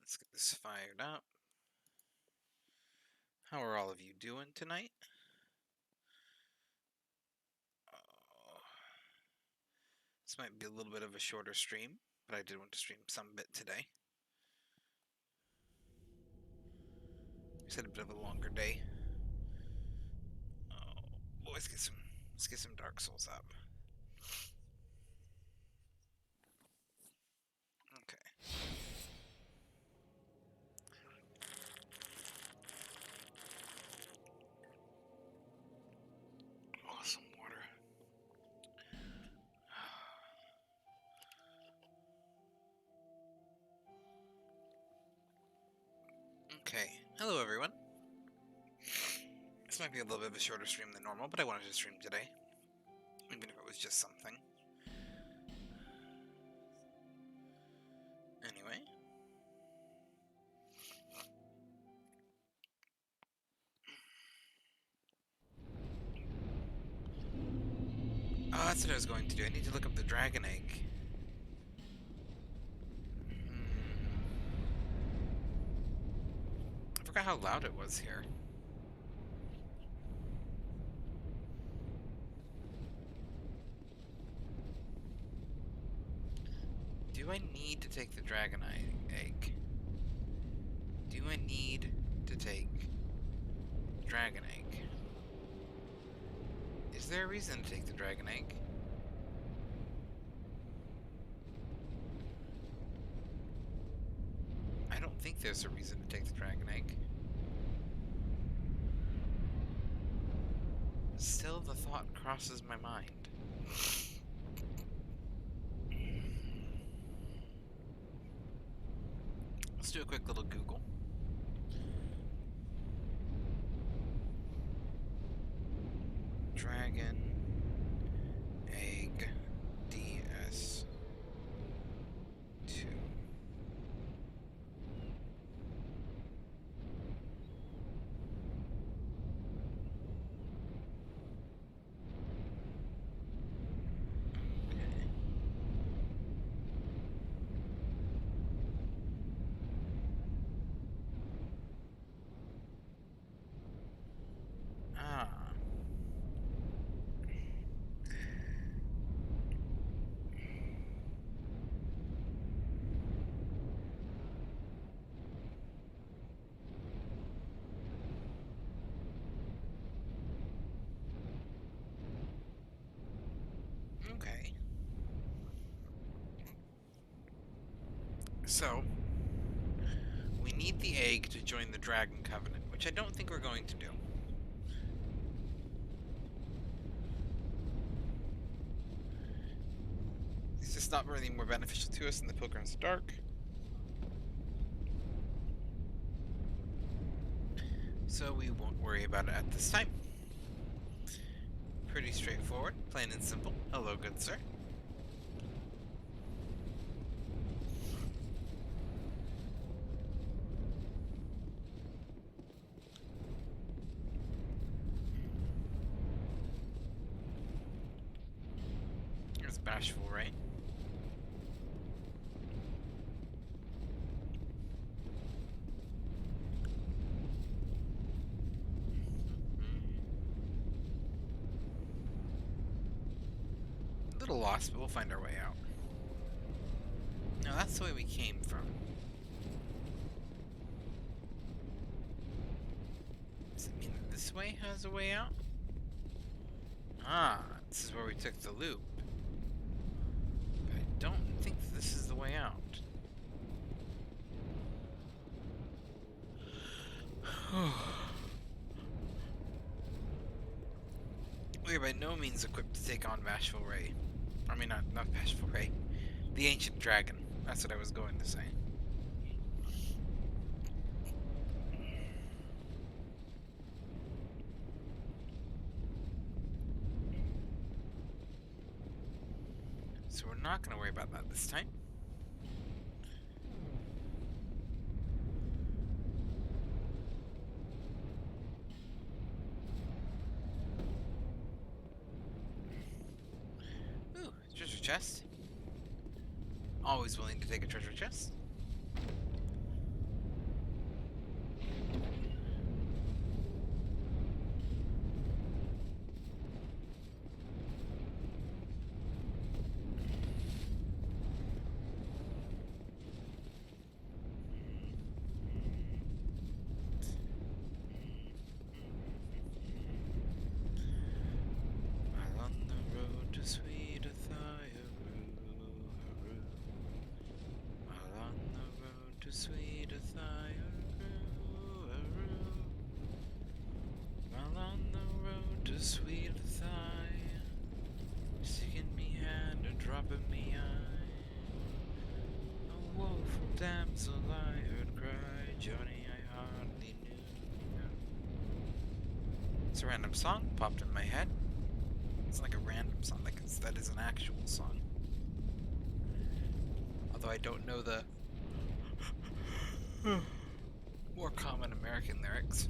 Let's get this fired up. How are all of you doing tonight? Oh, this might be a little bit of a shorter stream, but I did want to stream some bit today. We had a bit of a longer day. Oh, let's get some Dark Souls up. Okay. Oh, some water. Okay. Hello, everyone. This might be a little bit of a shorter stream than normal, but I wanted to stream today, even if it was just something. Anyway. Oh, that's what I was going to do. I need to look up the dragon egg. I forgot how loud it was here. Do I need to take the dragon egg? Do I need to take dragon egg? Is there a reason to take the dragon egg? I don't think there's a reason to take the dragon egg. Still, the thought crosses my mind. Let's do a quick little Google. Dragon egg DS2. Okay. Ah. Okay. So, we need the egg to join the Dragon Covenant, which I don't think we're going to do. It's just not really more beneficial to us than the Pilgrim's Dark. So we won't worry about it at this time. Pretty straightforward, plain and simple. Hello, good sir. There's Bashful Ray. A little lost, but we'll find our way out. No, that's the way we came from. Does it mean that this way has a way out? Ah, this is where we took the loop. But I don't think this is the way out. We are by no means equipped to take on Bashful Ray. I mean, not Bashful Ray. The Ancient Dragon. That's what I was going to say. So we're not going to worry about that this time. Ooh, treasure chest. Always willing to take a treasure chest. to sweet Athiru, while on the road to sweet Athiru, seeking me hand or dropping me eye, a woeful damsel I heard cry, Johnny I hardly knew. It's a random song popped in my head. It's like a random song, like that is an actual song. Although I don't know the more common American lyrics.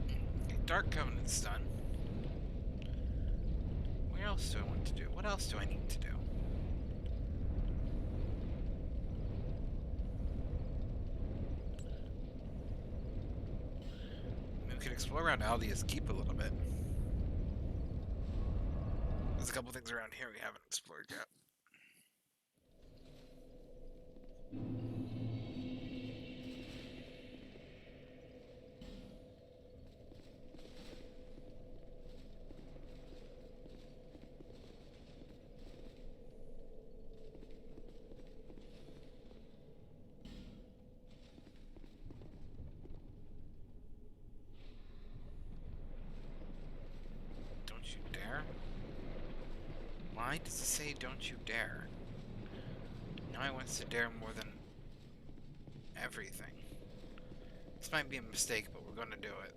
Okay, Dark Covenant's done. Where else do I want to do? What else do I need to do? We could explore around Aldia's Keep a little bit. There's a couple things around here we haven't explored yet. Don't you dare? Why does it say don't you dare? Now I want to dare more than everything. This might be a mistake, but we're gonna do it.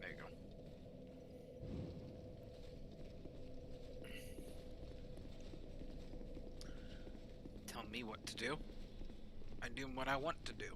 There you go. Tell me what to do. I do what I want to do.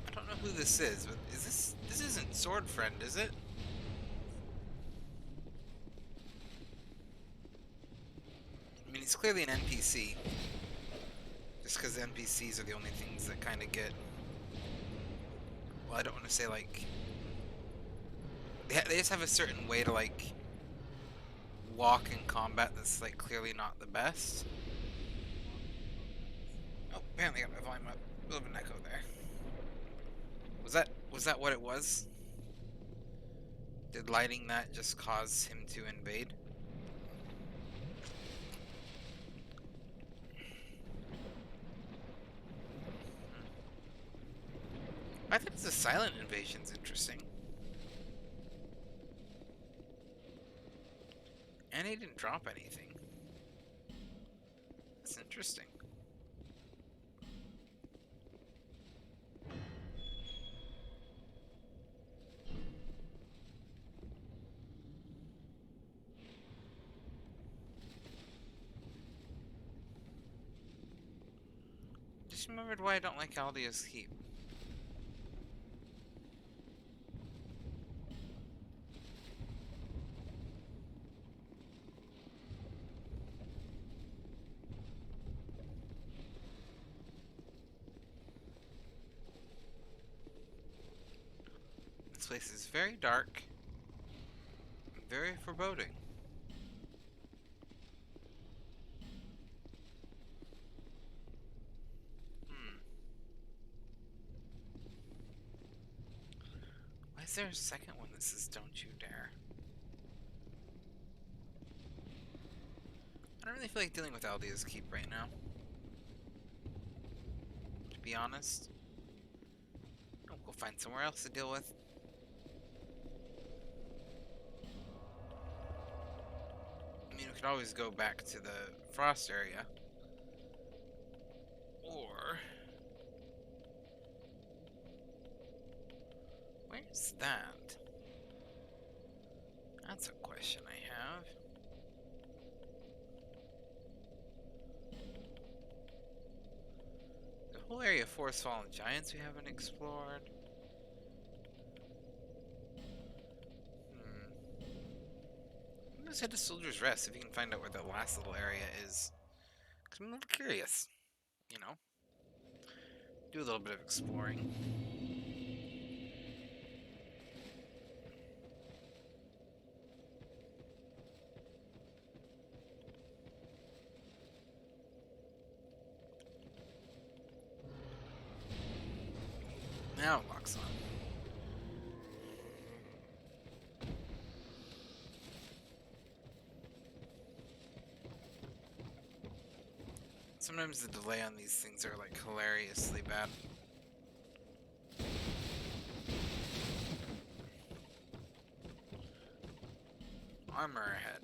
I don't know who this is, but this isn't Sword Friend, is it? I mean, he's clearly an NPC. Just because NPCs are the only things that kind of get... Well, I don't want to say, like... They just have a certain way to, like... walk in combat that's, like, clearly not the best. Oh, apparently I got my volume up. A bit of an echo there. Was that what it was? Did lighting that just cause him to invade? I think the silent invasion's interesting. And he didn't drop anything. That's interesting. Just remembered why I don't like Aldia's Keep. This place is very dark, very foreboding. Why is there a second one that says don't you dare? I don't really feel like dealing with Aldia's Keep right now. To be honest. I'll go find somewhere else to deal with. I mean, we could always go back to the Frost area. Or... Where's that? That's a question I have. Whole area of Forest Fallen Giants we haven't explored. Let's head to Soldier's Rest if you can find out where the last little area is. Because I'm a little curious, you know. Do a little bit of exploring. Now it locks on. Sometimes the delay on these things are like hilariously bad. Armor ahead.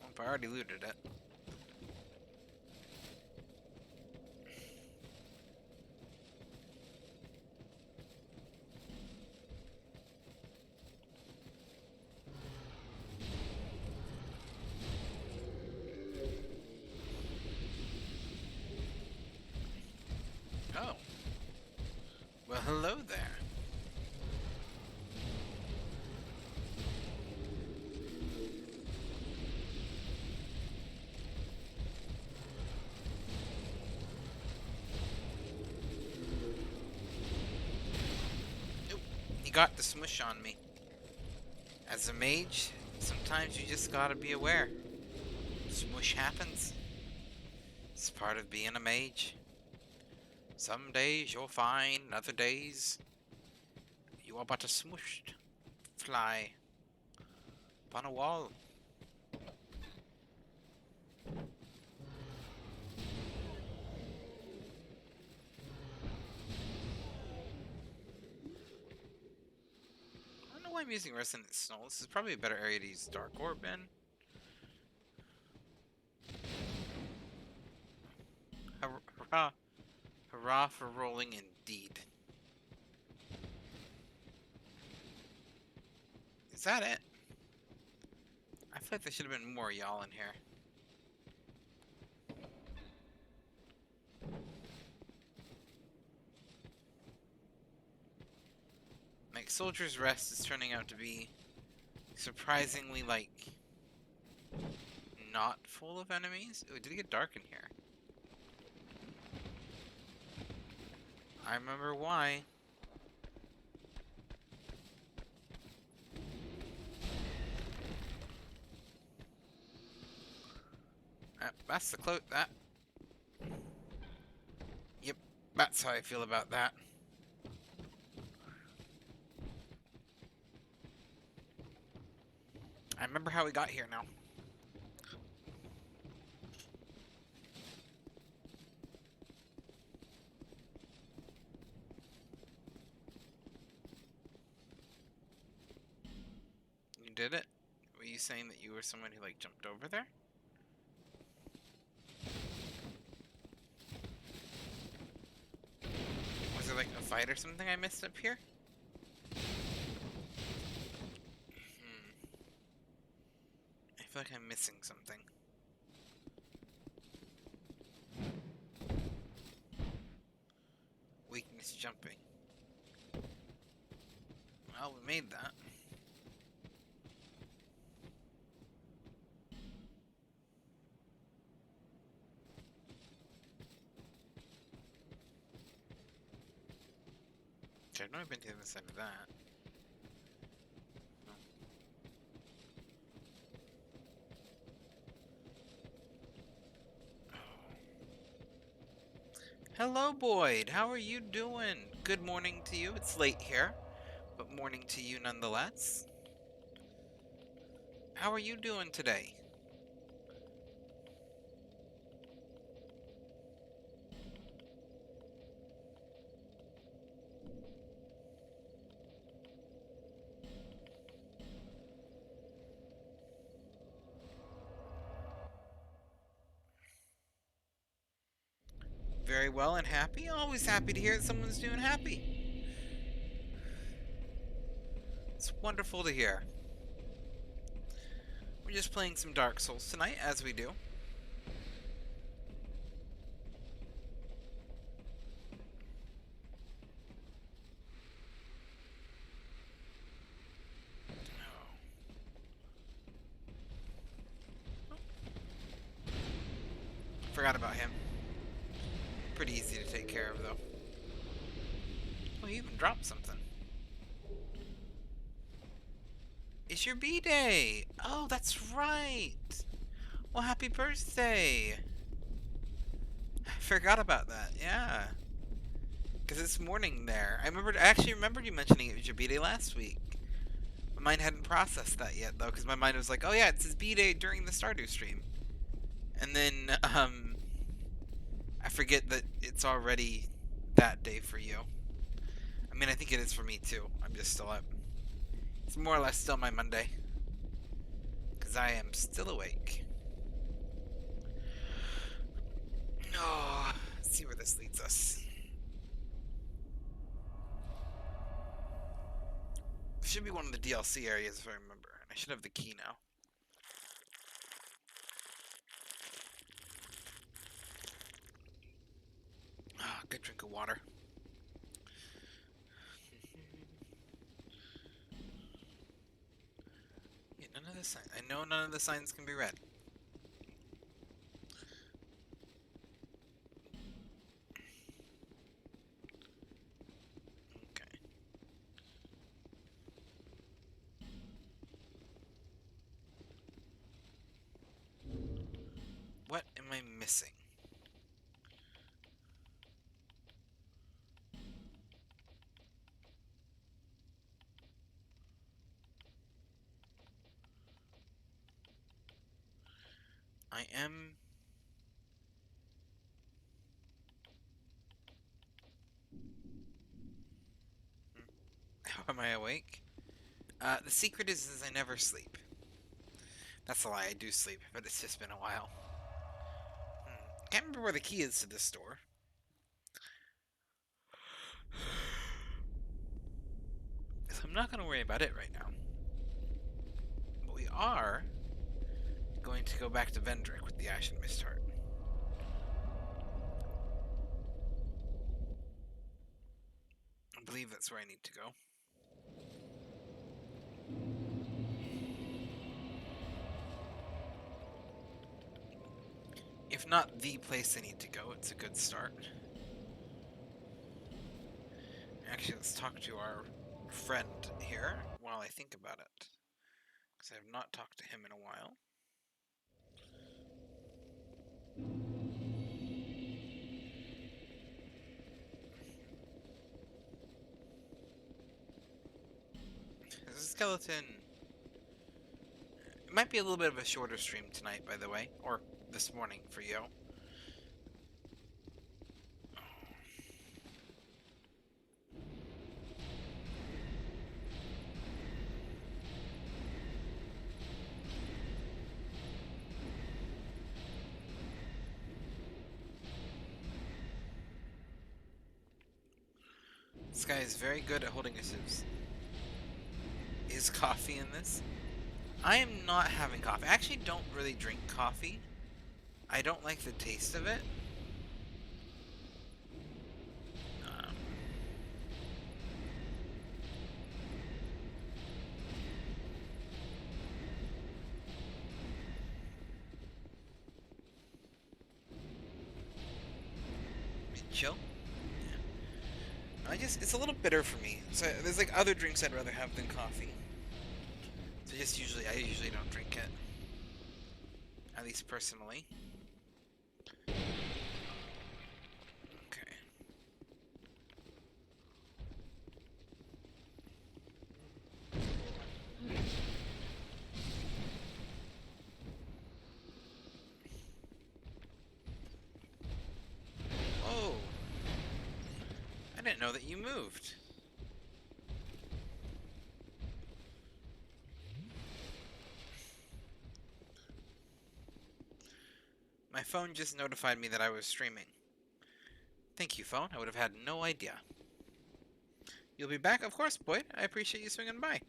Well, if I already looted it. Oh. Well, hello there. Nope. He got the smush on me. As a mage, sometimes you just gotta be aware. Smush happens. It's part of being a mage. Some days you're fine, other days you are but a smushed fly upon a wall. I don't know why I'm using Resonant Snow. This is probably a better area to use Dark Orb in. Hurrah! Hurrah for rolling indeed. Is that it? I feel like there should have been more y'all in here. Like, Soldier's Rest is turning out to be surprisingly, like, not full of enemies. Ooh, did it get dark in here? I remember why. That's the cloak. That. Yep, that's how I feel about that. I remember how we got here now. You did it? Were you saying that you were someone who, like, jumped over there? Was there, like, a fight or something I missed up here? I feel like I'm missing something. Weakness jumping. Well, we made that. I've never been to the other side of that. No. Hello, Boyd. How are you doing? Good morning to you. It's late here, but morning to you nonetheless. How are you doing today? Very well and happy. Always happy to hear that someone's doing happy. It's wonderful to hear. We're just playing some Dark Souls tonight, as we do. forgot about him. Pretty easy to take care of, though. Oh, he even dropped something. It's your B-Day! Oh, that's right! Well, happy birthday! I forgot about that, yeah. Because it's morning there. I actually remembered you mentioning it was your B-Day last week. My mind hadn't processed that yet, though, because my mind was like, oh yeah, it's his B-Day during the Stardew stream. And then, I forget that it's already that day for you. I mean, I think it is for me, too. I'm just still up. It's more or less still my Monday. Because I am still awake. Oh, let's see where this leads us. Should be one of the DLC areas, if I remember. I should have the key now. Oh, good drink of water. Yeah, none of the signs. I know none of the signs can be read. Okay. What am I missing? I am... How am I awake? The secret is I never sleep. That's a lie, I do sleep, but it's just been a while. Can't remember where the key is to this door. So I'm not going to worry about it right now. But we are going to go back to Vendrick with the Ashen Mist Heart. I believe that's where I need to go. If not the place I need to go, it's a good start. Actually, let's talk to our friend here while I think about it. Because I have not talked to him in a while. There's a skeleton. It might be a little bit of a shorter stream tonight, by the way. Or this morning for you. This guy is very good at holding a Zeus. Is coffee in this? I am not having coffee. I actually don't really drink coffee. I don't like the taste of it. Chill. Yeah. It's a little bitter for me. So there's like other drinks I'd rather have than coffee. So I usually don't drink it. At least personally. Okay. Oh. I didn't know that you moved. My phone just notified me that I was streaming. Thank you, phone. I would have had no idea. You'll be back? Of course, Boyd. I appreciate you swinging by.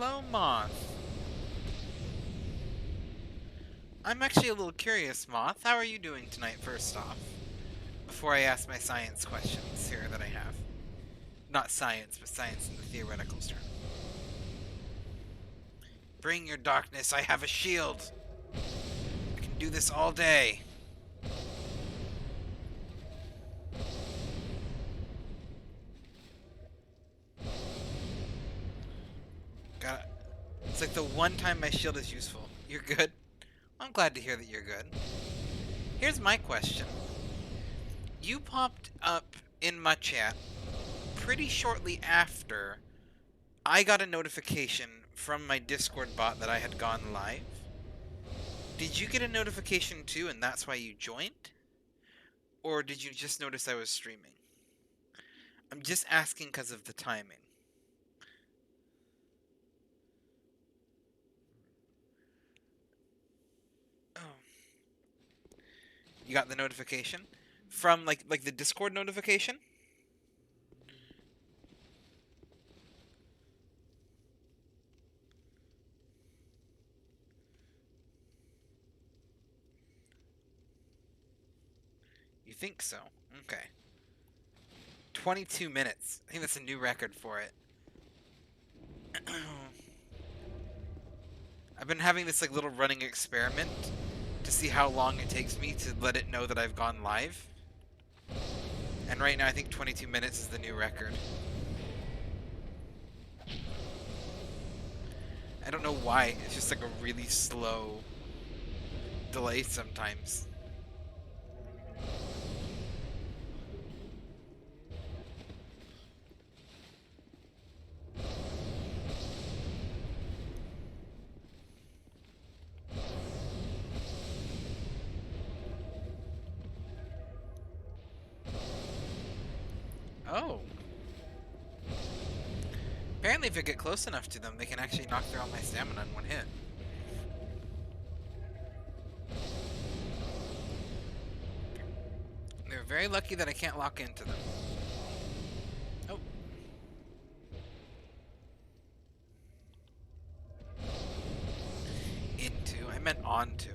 hello, Moth. I'm actually a little curious, Moth. How are you doing tonight, first off? Before I ask my science questions here that I have. Not science, but science in the theoretical term. Bring your darkness, I have a shield! I can do this all day. Got it. It's like the one time my shield is useful. You're good? I'm glad to hear that you're good. Here's my question. You popped up in my chat pretty shortly after I got a notification from my Discord bot that I had gone live. Did you get a notification too, and that's why you joined? Or did you just notice I was streaming? I'm just asking because of the timing. Oh. You got the notification? From, like the Discord notification? You think so? Okay. 22 minutes. I think that's a new record for it. I've been having this like little running experiment to see how long it takes me to let it know that I've gone live. And right now I think 22 minutes is the new record. I don't know why, it's just like a really slow delay sometimes. Oh. Apparently if I get close enough to them, they can actually knock through all my stamina in one hit. They're very lucky that I can't lock into them. Oh. Into? I meant onto.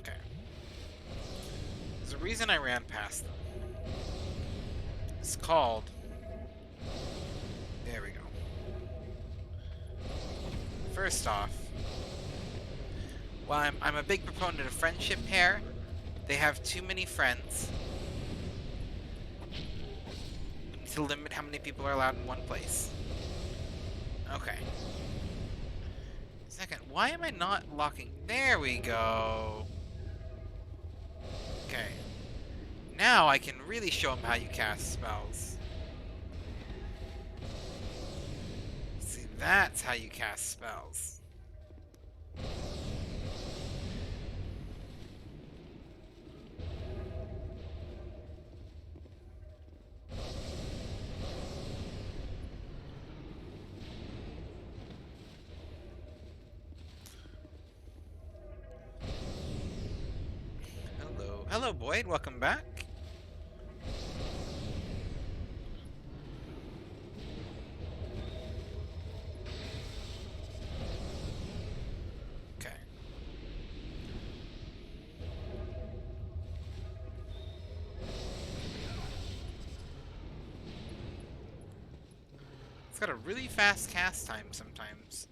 Okay. There's a reason I ran past them. It's called... There we go. First off, while I'm a big proponent of friendship pair, they have too many friends. We need to limit how many people are allowed in one place. Okay. Second, why am I not locking? There we go. Okay. Now I can really show them how you cast spells. See, that's how you cast spells. Hello. Hello, Boyd. Welcome back. Okay. It's got a really fast cast time sometimes.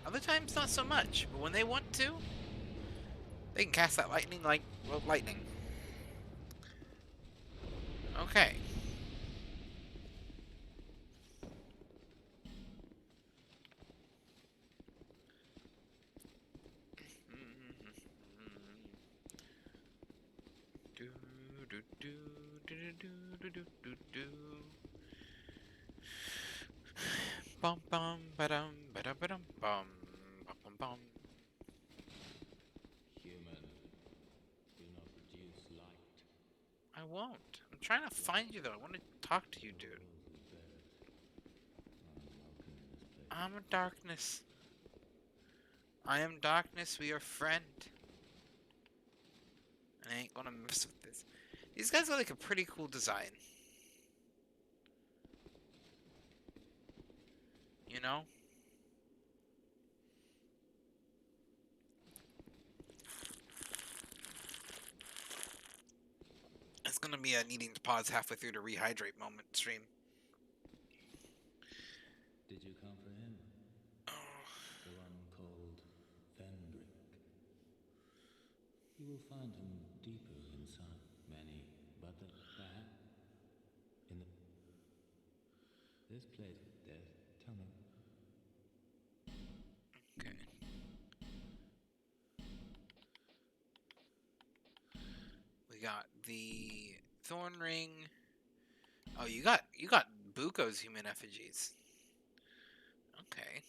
Other times, not so much. But when they want to, they can cast that lightning like, well, lightning. Okay. Bum bum ba-dum ba-dum ba-dum bum bum bum. Human, do not produce light. I won't. I'm trying to find you though. I want to talk to you, dude. I'm a darkness. I am darkness, we are friend. I ain't gonna mess with this. These guys are like a pretty cool design. You know? It's gonna be a needing to pause halfway through to rehydrate moment stream. Did you come for him? Oh, The one called Vendrick. You will find him deeper inside many, but perhaps in this place with death. Tell me. okay. We got the Thorn Ring. Oh, you got Buko's human effigies. Okay.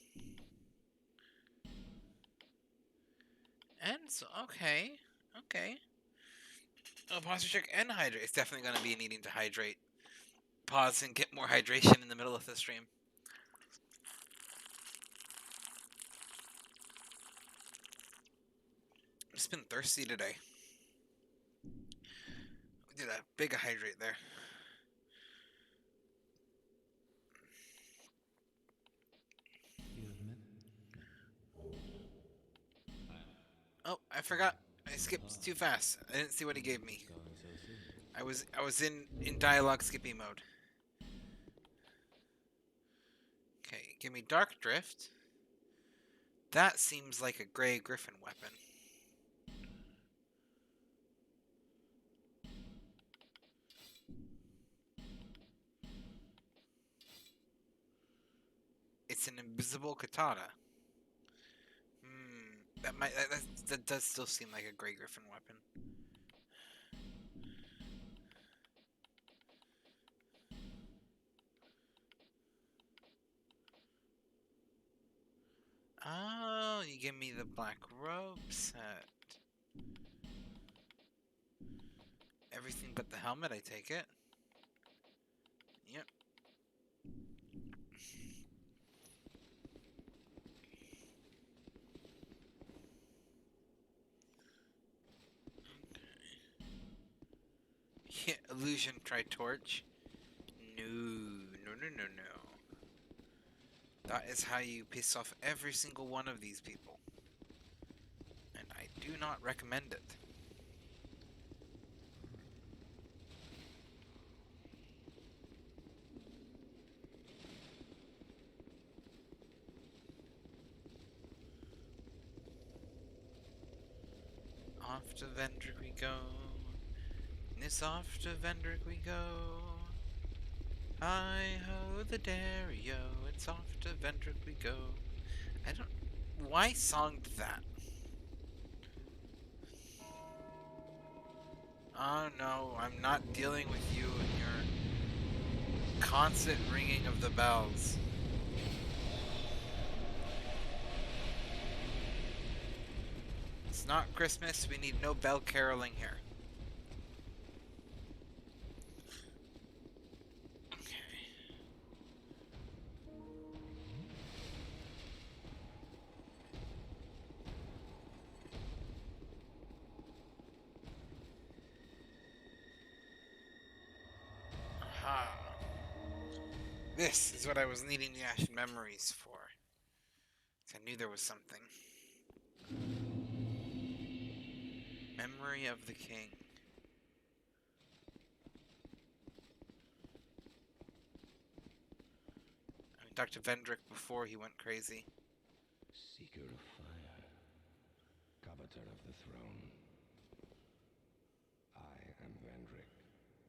And so okay. Oh, posture check and hydrate. It's definitely gonna be needing to hydrate. Pause and get more hydration in the middle of the stream. I've just been thirsty today. We did a big hydrate there. You have met Oh, I forgot. I skipped too fast. I didn't see what he gave me. going so soon. I was in dialogue skipping mode. Okay, give me Dark Drift. That seems like a Grey Griffin weapon. It's an invisible katana. That does still seem like a Grey Griffin weapon. Oh, you give me the black robe set. Everything but the helmet, I take it. Yep. Yeah, illusion Tritorch. No. That is how you piss off every single one of these people. And I do not recommend it. Off to Vendrick we go. This off to Vendrick we go. Hi ho the Dario, it's off to Vendrick we go. I don't. Why songed that? Oh no, I'm not dealing with you and your constant ringing of the bells. It's not Christmas, we need no bell caroling here. Aha. This is what I was needing the Ashen Memories for. I knew there was something. Memory of the King. I talked to Vendrick before he went crazy. Seeker of fire, coveter of the throne. I am Vendrick,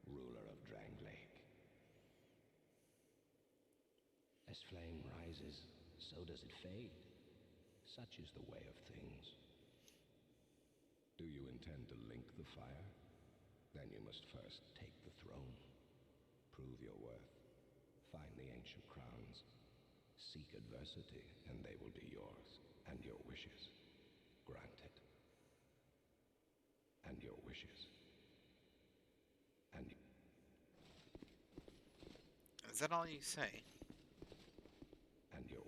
ruler of Dranglake. As flame rises, so does it fade. Such is the way of things. Do you intend to link the fire? Then you must first take the throne. Prove your worth. Find the ancient crowns. Seek adversity, and they will be yours. And your wishes. Granted. And your wishes. And Is that all you say? and your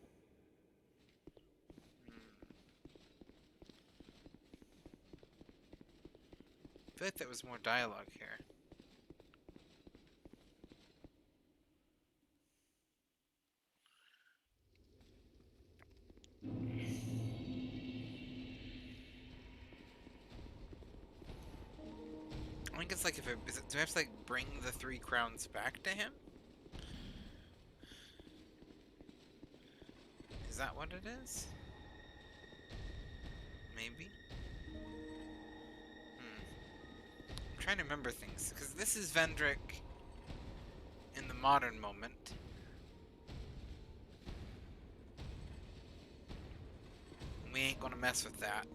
feel like there was more dialogue here. I think it's like if do I have to like bring the 3 crowns back to him? Is that what it is? Maybe? I'm trying to remember things, because this is Vendrick in the modern moment. We ain't gonna mess with that.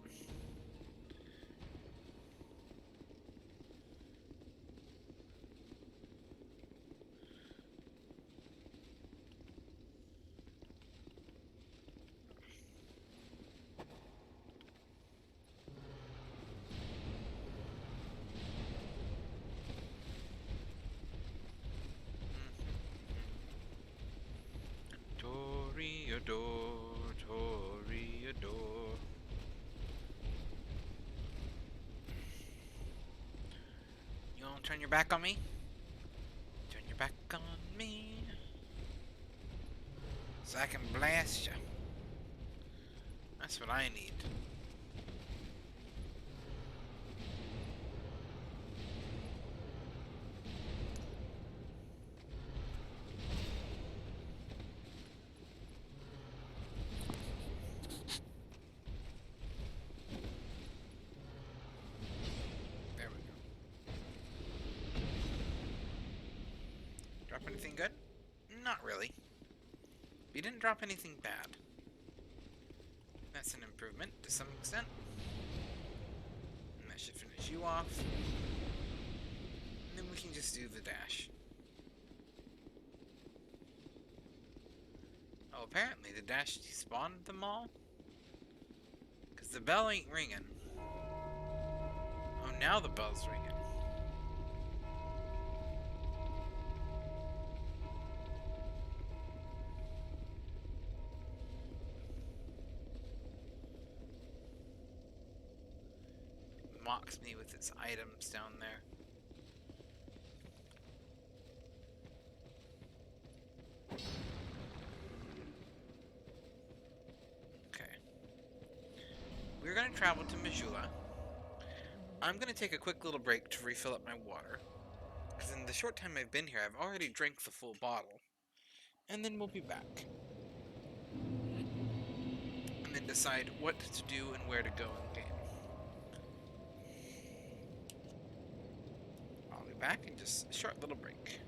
Toreador, Toreador. You gonna turn your back on me? Turn your back on me, so I can blast you. That's what I need. There we go. Drop anything good? Not really. You didn't drop anything bad. That's an improvement to some extent. And that should finish you off. And then we can just do the dash. Oh, apparently the dash despawned them all? Because the bell ain't ringing. Oh, now the bell's ringing. Mocks me with its items down there. Okay. We're gonna travel to Majula. I'm gonna take a quick little break to refill up my water. Because in the short time I've been here, I've already drank the full bottle. And then we'll be back. And then decide what to do and where to go in game. I'll be back in just a short little break.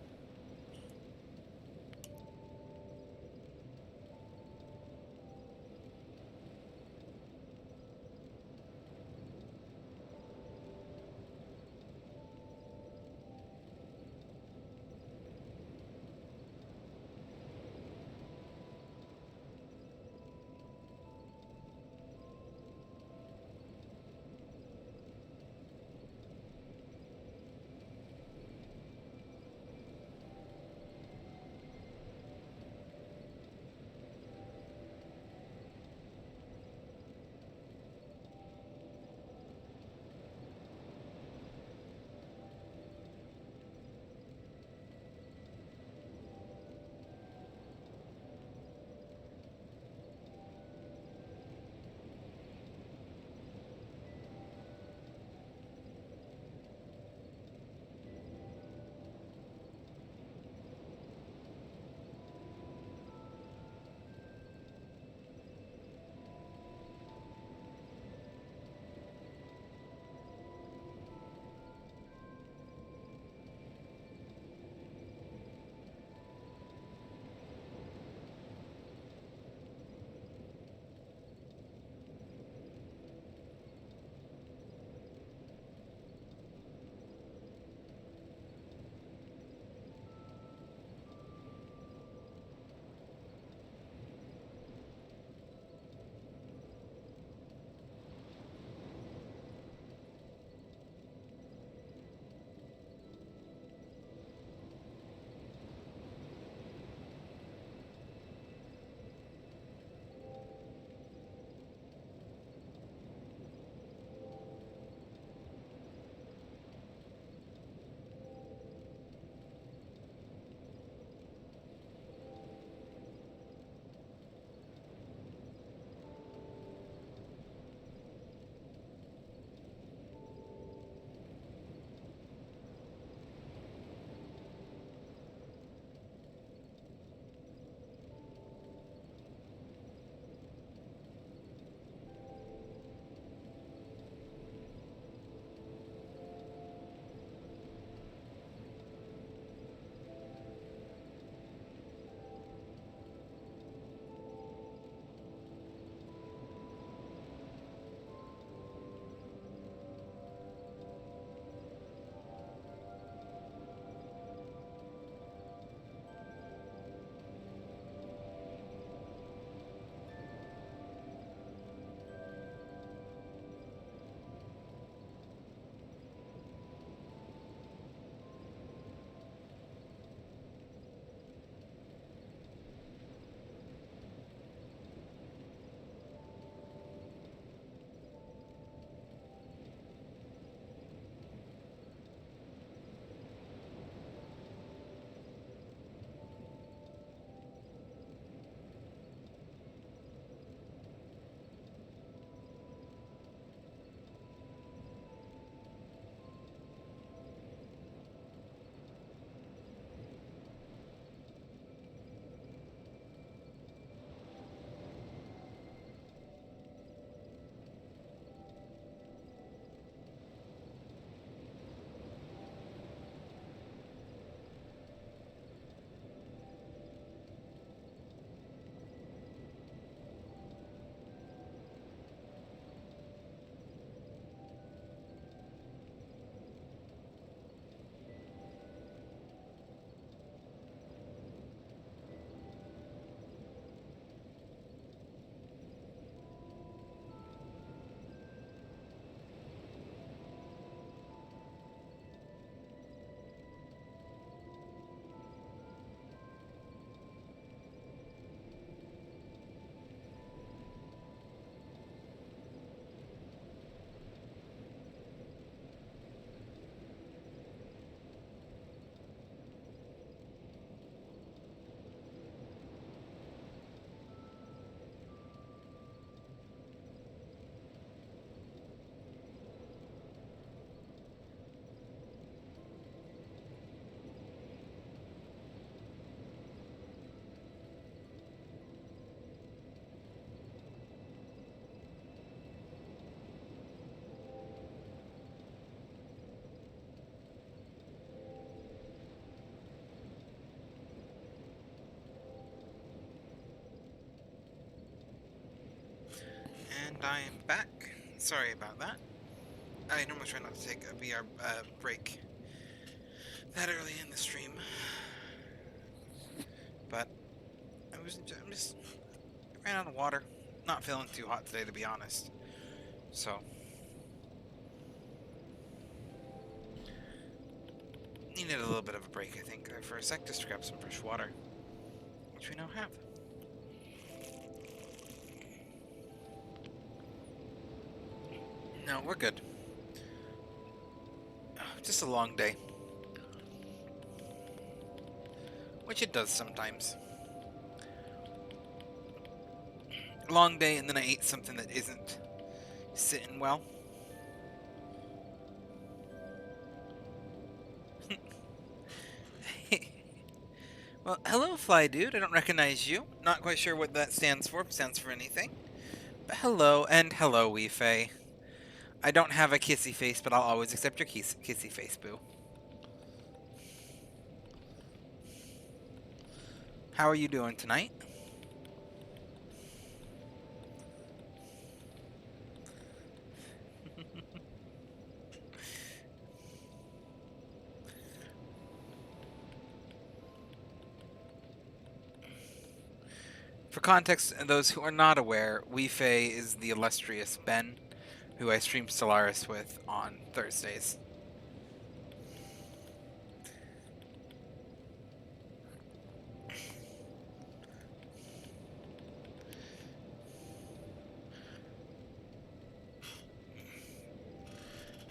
And I'm back. Sorry about that. I normally try not to take a VR break that early in the stream, but I'm just ran out of water. Not feeling too hot today, to be honest. So needed a little bit of a break, I think, there for a sec, just to grab some fresh water, which we now have. No, we're good. Just a long day. Which it does sometimes. Long day, and then I ate something that isn't sitting well. Well, hello, Fly Dude. I don't recognize you. Not quite sure what that stands for, if it stands for anything. But hello, and hello, Wee Faye. I don't have a kissy face, but I'll always accept your kissy face, boo. How are you doing tonight? For context, and those who are not aware, Wee Faye is the illustrious Ben, who I stream Stellaris with on Thursdays.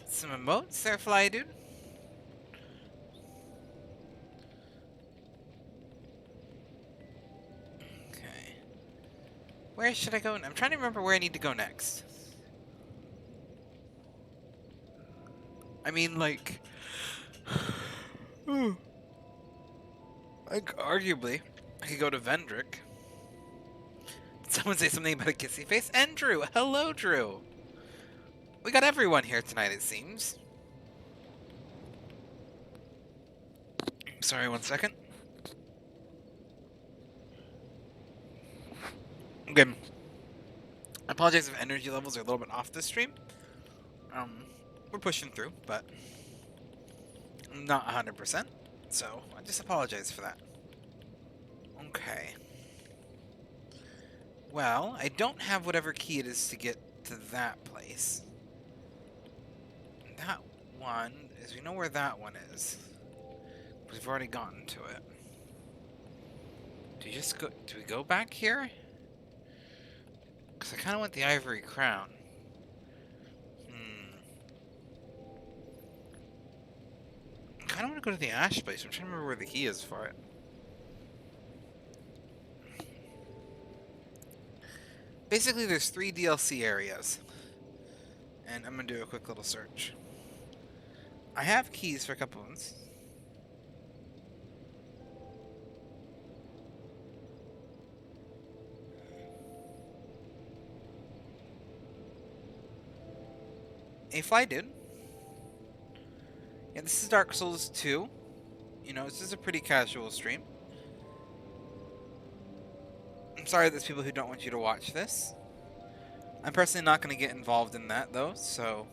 Some emotes there, Fly Dude. Okay. Where should I go? I'm trying to remember where I need to go next. I mean, like... arguably, I could go to Vendrick. Did someone say something about a kissy face? And Drew! Hello, Drew! We got everyone here tonight, it seems. Sorry, 1 second. Okay. I apologize if energy levels are a little bit off this stream. We're pushing through, but I'm not 100%, so I just apologize for that. Okay. Well, I don't have whatever key it is to get to that place. That one is, we know where that one is. We've already gotten to it. Do we go back here? Because I kind of want the Ivory Crown. I kind of want to go to the Ash place. I'm trying to remember where the key is for it. Basically, there's 3 DLC areas. And I'm going to do a quick little search. I have keys for a couple of ones. Hey, Fly Dude. Yeah, this is Dark Souls 2. You know, this is a pretty casual stream. I'm sorry there's people who don't want you to watch this. I'm personally not going to get involved in that, though, so...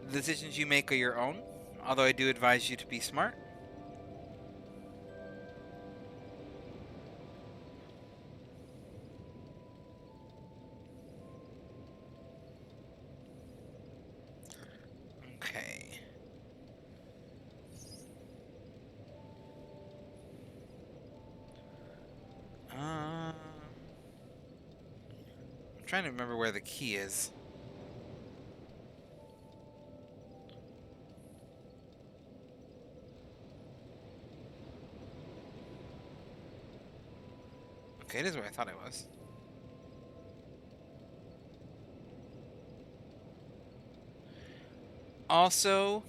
the decisions you make are your own, although I do advise you to be smart. Okay. I'm trying to remember where the key is. Okay, it is where I thought it was. Also,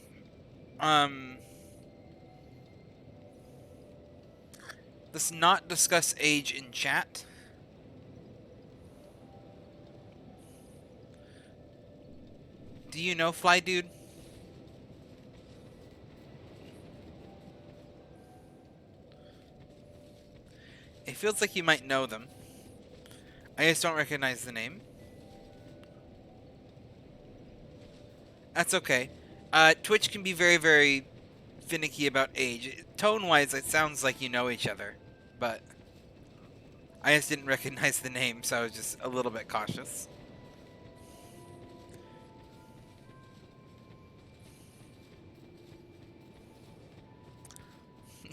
let's not discuss age in chat. Do you know Fly Dude? It feels like you might know them. I just don't recognize the name. That's okay. Twitch can be very, very finicky about age. Tone-wise, it sounds like you know each other, but I just didn't recognize the name, so I was just a little bit cautious.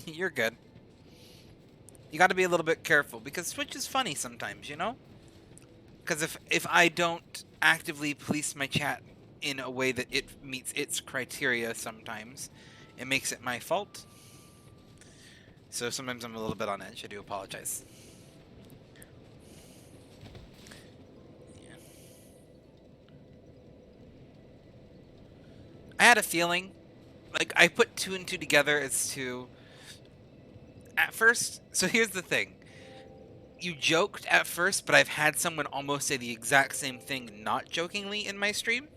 You're good. You got to be a little bit careful because Twitch is funny sometimes, you know? Because if I don't actively police my chat in a way that it meets its criteria sometimes, it makes it my fault. So sometimes I'm a little bit on edge. I do apologize. Yeah. I had a feeling, like I put 2 and 2 together as to, at first, so here's the thing. You joked at first, but I've had someone almost say the exact same thing not jokingly in my stream.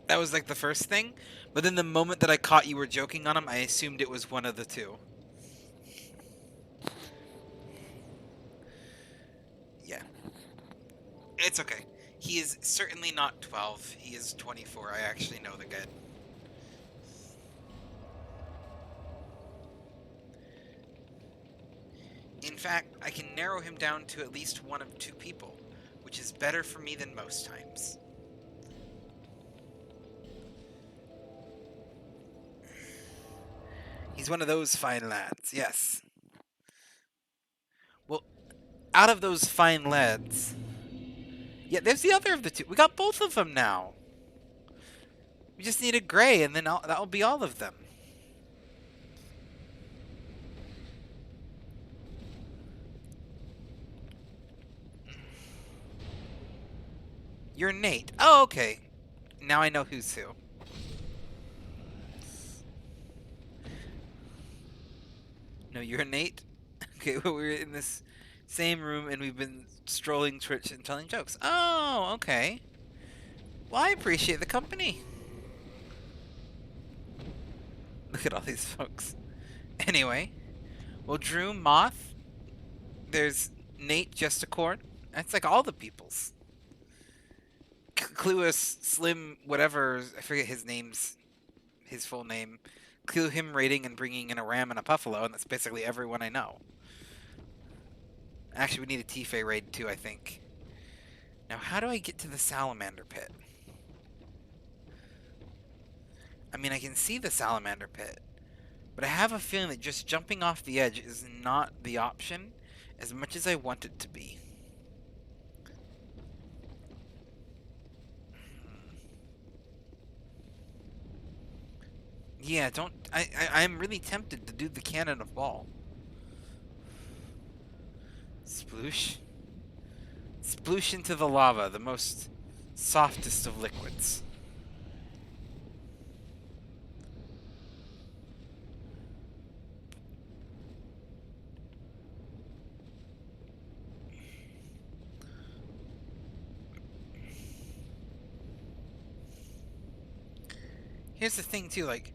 That was like the first thing. But then the moment that I caught you were joking on him, I assumed it was one of the two. Yeah. It's okay. He is certainly not 12. He is 24. I actually know the guy. In fact, I can narrow him down to at least one of 2 people, which is better for me than most times. He's one of those fine lads, yes. Well, out of those fine lads... Yeah, there's the other of the 2. We got both of them now. We just need a gray, and then that'll be all of them. You're Nate. Oh, okay. Now I know who's who. No, you're Nate? Okay, well, we're in this same room, and we've been strolling Twitch and telling jokes. Oh, okay. Well, I appreciate the company. Look at all these folks. Anyway. Well, Drew, Moth. There's Nate, Justicorn. That's like all the peoples. Clueless, Slim, whatever, I forget his full name. Clue him raiding and bringing in a ram and a buffalo, and that's basically everyone I know. Actually, we need a Tifa raid too, I think. Now, how do I get to the salamander pit? I mean, I can see the salamander pit, but I have a feeling that just jumping off the edge is not the option as much as I want it to be. Yeah, I'm really tempted to do the cannon of ball. Sploosh. Sploosh into the lava, the most softest of liquids. Here's the thing too, like,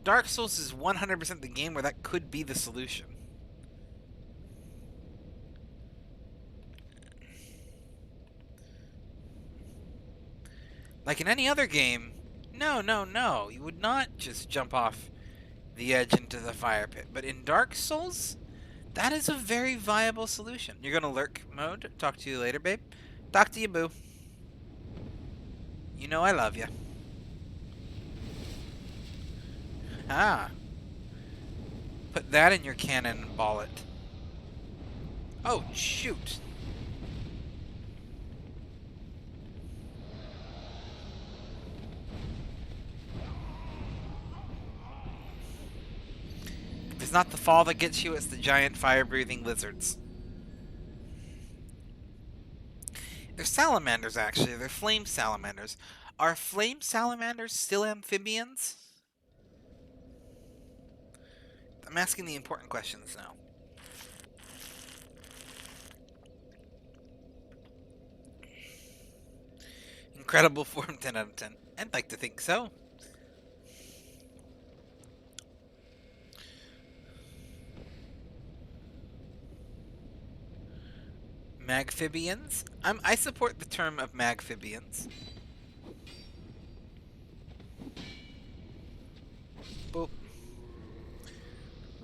Dark Souls is 100% the game where that could be the solution. Like in any other game, no, you would not just jump off the edge into the fire pit. But in Dark Souls, that is a very viable solution. You're gonna lurk mode. Talk to you later, babe. Talk to you, boo. You know I love you. Ah. Put that in your cannon and ball it. Oh, shoot. It's not the fall that gets you, it's the giant fire-breathing lizards. They're salamanders, actually. They're flame salamanders. Are flame salamanders still amphibians? I'm asking the important questions now. Incredible form, 10 out of 10. I'd like to think so. Magphibians? I support the term of magphibians.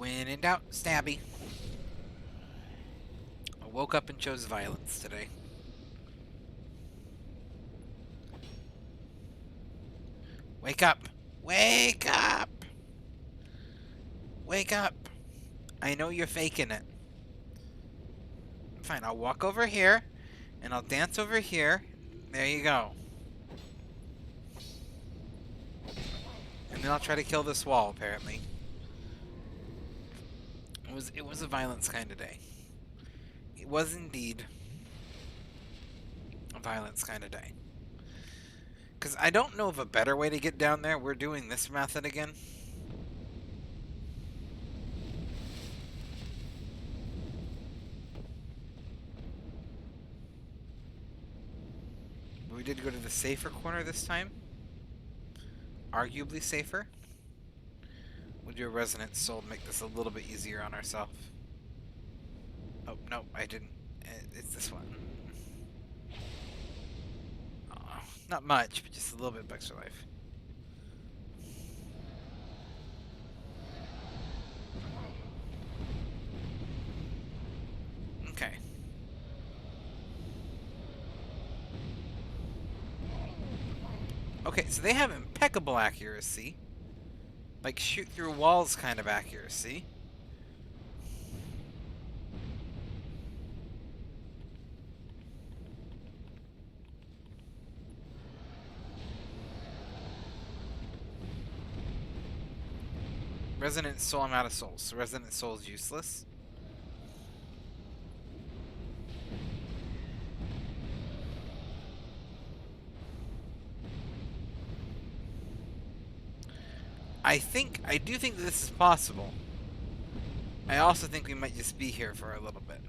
When in doubt, stabby. I woke up and chose violence today. Wake up! Wake up! Wake up! I know you're faking it. Fine, I'll walk over here, and I'll dance over here. There you go. And then I'll try to kill this wall, apparently. It was a violence kind of day. It was indeed a violence kind of day. Because I don't know of a better way to get down there. We're doing this method again. We did go to the safer corner this time. Arguably safer. We'll do a resonant soul to make this a little bit easier on ourselves. Oh, no, I didn't. It's this one. Oh, not much, but just a little bit of extra life. Okay. Okay, so they have impeccable accuracy. Like shoot through walls kind of accuracy. Resonant Soul, I'm out of souls, so Resonant Soul is useless. I do think that this is possible. I also think we might just be here for a little bit.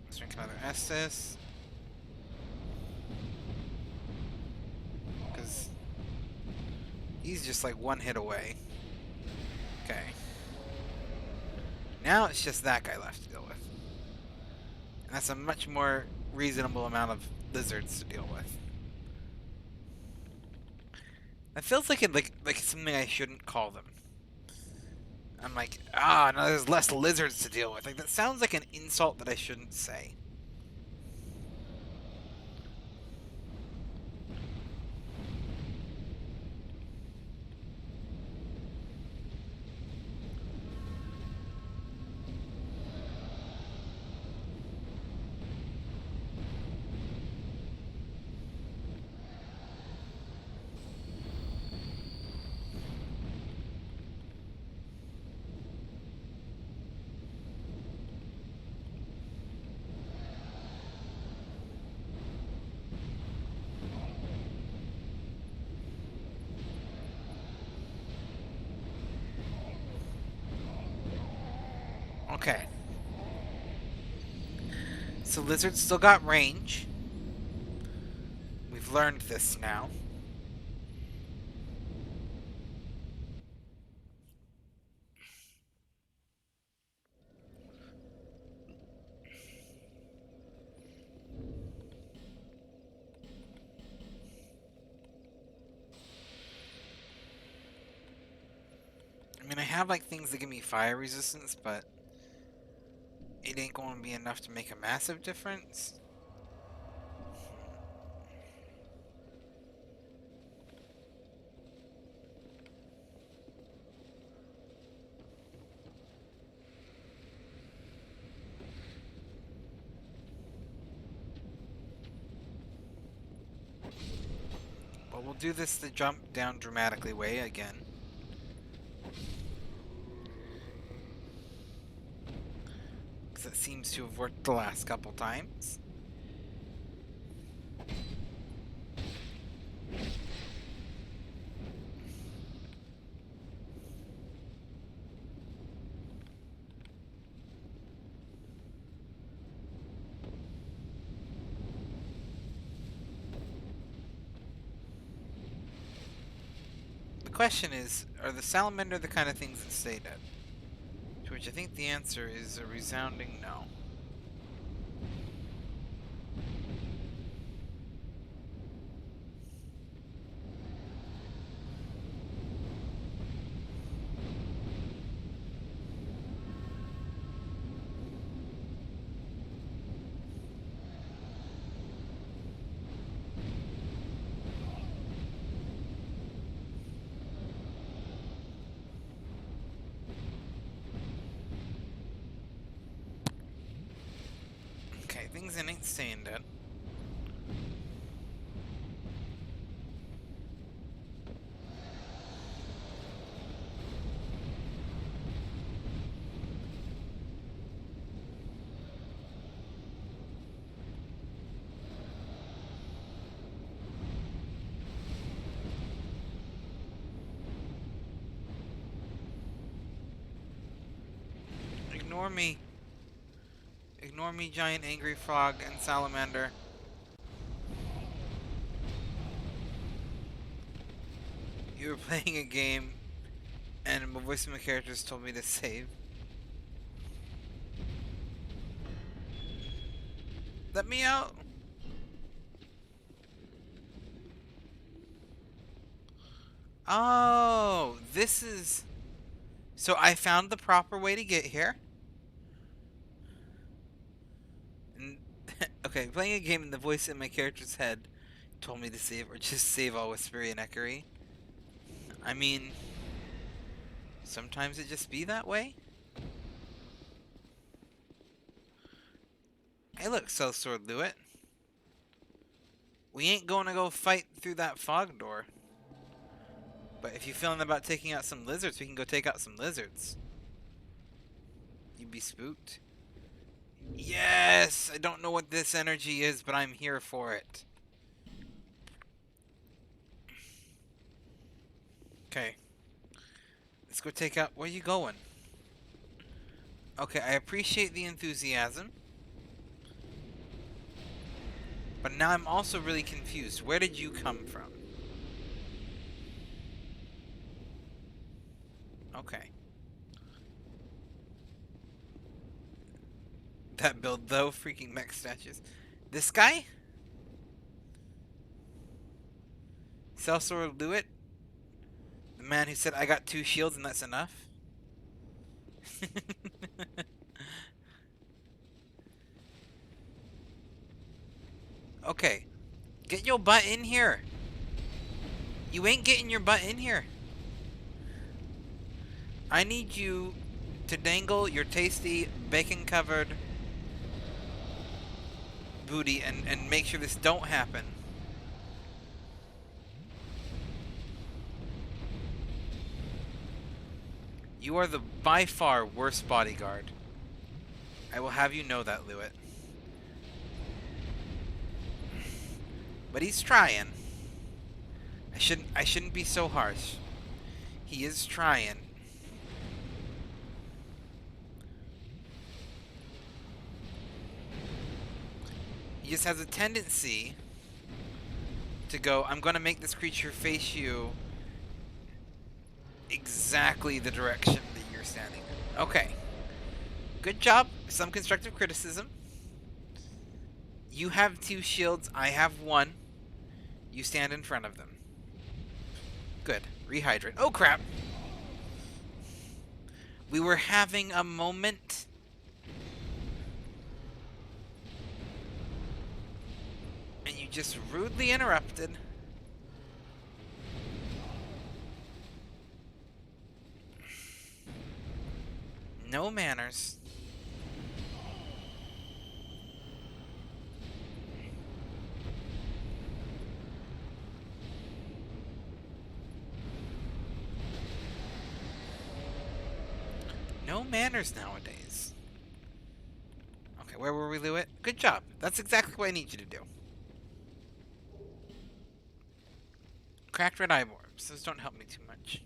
Let's drink another Estus. Because he's just like one hit away. Okay. Now it's just that guy left to deal with. And that's a much more reasonable amount of lizards to deal with. That feels like like something I shouldn't call them. I'm like, now there's less lizards to deal with. Like that sounds like an insult that I shouldn't say. Okay. So lizards still got range. We've learned this now. I mean, I have like things that give me fire resistance, but it ain't going to be enough to make a massive difference. But we'll do this the jump down dramatically way again. Because it seems to have worked the last couple times. The question is, are the salamander the kind of things that stay dead? To which I think the answer is a resounding no. Okay, things that ain't staying dead. Ignore me. Ignore me, giant angry frog and salamander. You were playing a game, and my voice of my characters told me to save. Let me out! Oh, this is... So I found the proper way to get here. And okay, playing a game in the voice in my character's head told me to save, or just save all whispery and echoey. I mean, sometimes it just be that way. Hey look, Sellsword Lewitt. We ain't gonna go fight through that fog door. But if you're feeling about taking out some lizards, we can go take out some lizards. You be spooked? Yes! I don't know what this energy is, but I'm here for it. Okay. Let's go take out... Where you going? Okay, I appreciate the enthusiasm. But now I'm also really confused. Where did you come from? Okay. That build, though, freaking mech statues. This guy? Sellsword Lewitt? The man who said, I got 2 shields and that's enough? Okay. Get your butt in here. You ain't getting your butt in here. I need you to dangle your tasty bacon-covered booty and make sure this don't happen. You are the by far worst bodyguard. I will have you know that, Lewitt. But he's trying. I shouldn't be so harsh. He is trying. He just has a tendency to go, I'm gonna make this creature face you exactly the direction that you're standing in. Okay. Good job. Some constructive criticism. You have 2 shields, I have 1. You stand in front of them. Good. Rehydrate. Oh, crap! We were having a moment. And you just rudely interrupted. No manners. No manners nowadays. Okay, where were we, Lewitt? Good job. That's exactly what I need you to do. Cracked red eye orbs. Those don't help me too much.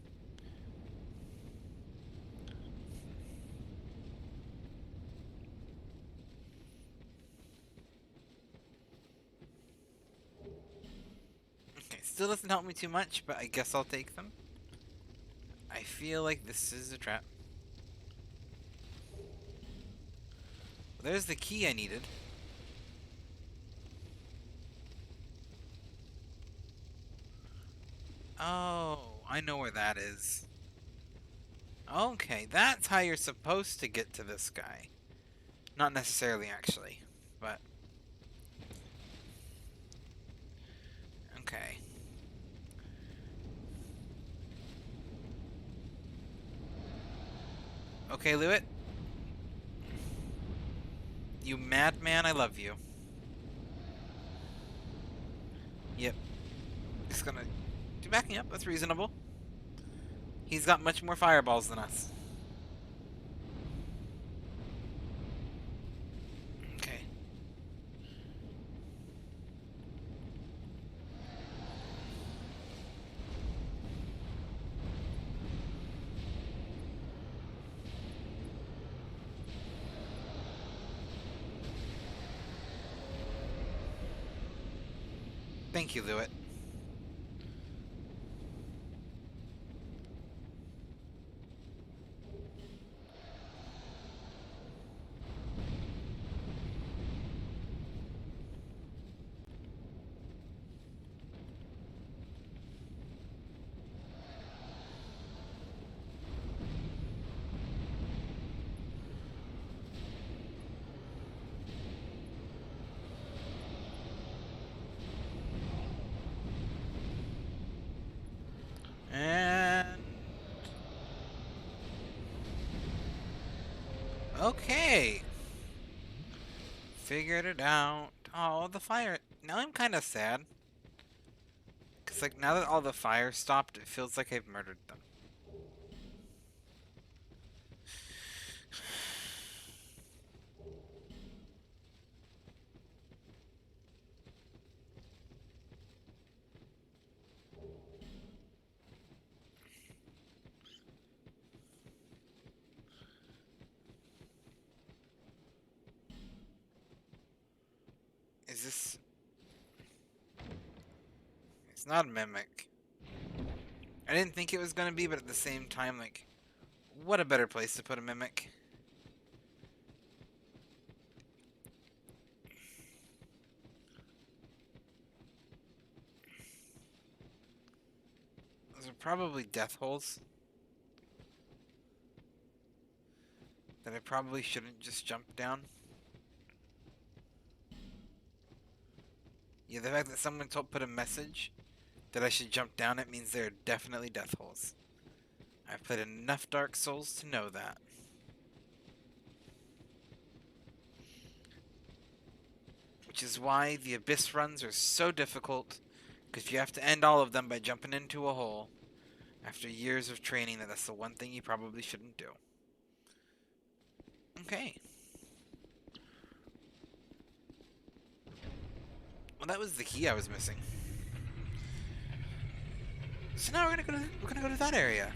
Okay, still doesn't help me too much, but I guess I'll take them. feel like this is a trap. There's the key I needed. Oh, I know where that is. Okay, that's how you're supposed to get to this guy. Not necessarily, actually, but... Okay. Okay, Lewitt. You madman, I love you. Yep. He's gonna do backing up, that's reasonable. He's got much more fireballs than us. Okay. Thank you, Lewitt. And... Okay. Figured it out. Oh, the fire. Now I'm kind of sad. Because, like, now that all the fire stopped, it feels like I've murdered them. Is this... It's not a mimic. I didn't think it was going to be, but at the same time, like, what a better place to put a mimic. Those are probably death holes that I probably shouldn't just jump down. Yeah, the fact that someone put a message that I should jump down it means they're definitely death holes. I've played enough Dark Souls to know that. Which is why the Abyss runs are so difficult, because you have to end all of them by jumping into a hole. After years of training, that's the one thing you probably shouldn't do. Okay. Well, that was the key I was missing. So now we're gonna go to that area.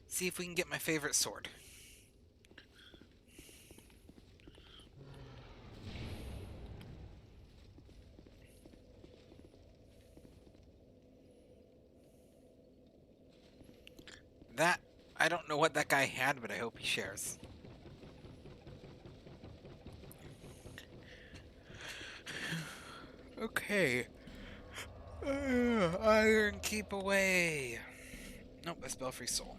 See if we can get my favorite sword. That, I don't know what that guy had, but I hope he shares. Okay. Iron, keep away. Nope, that's Belfry Soul.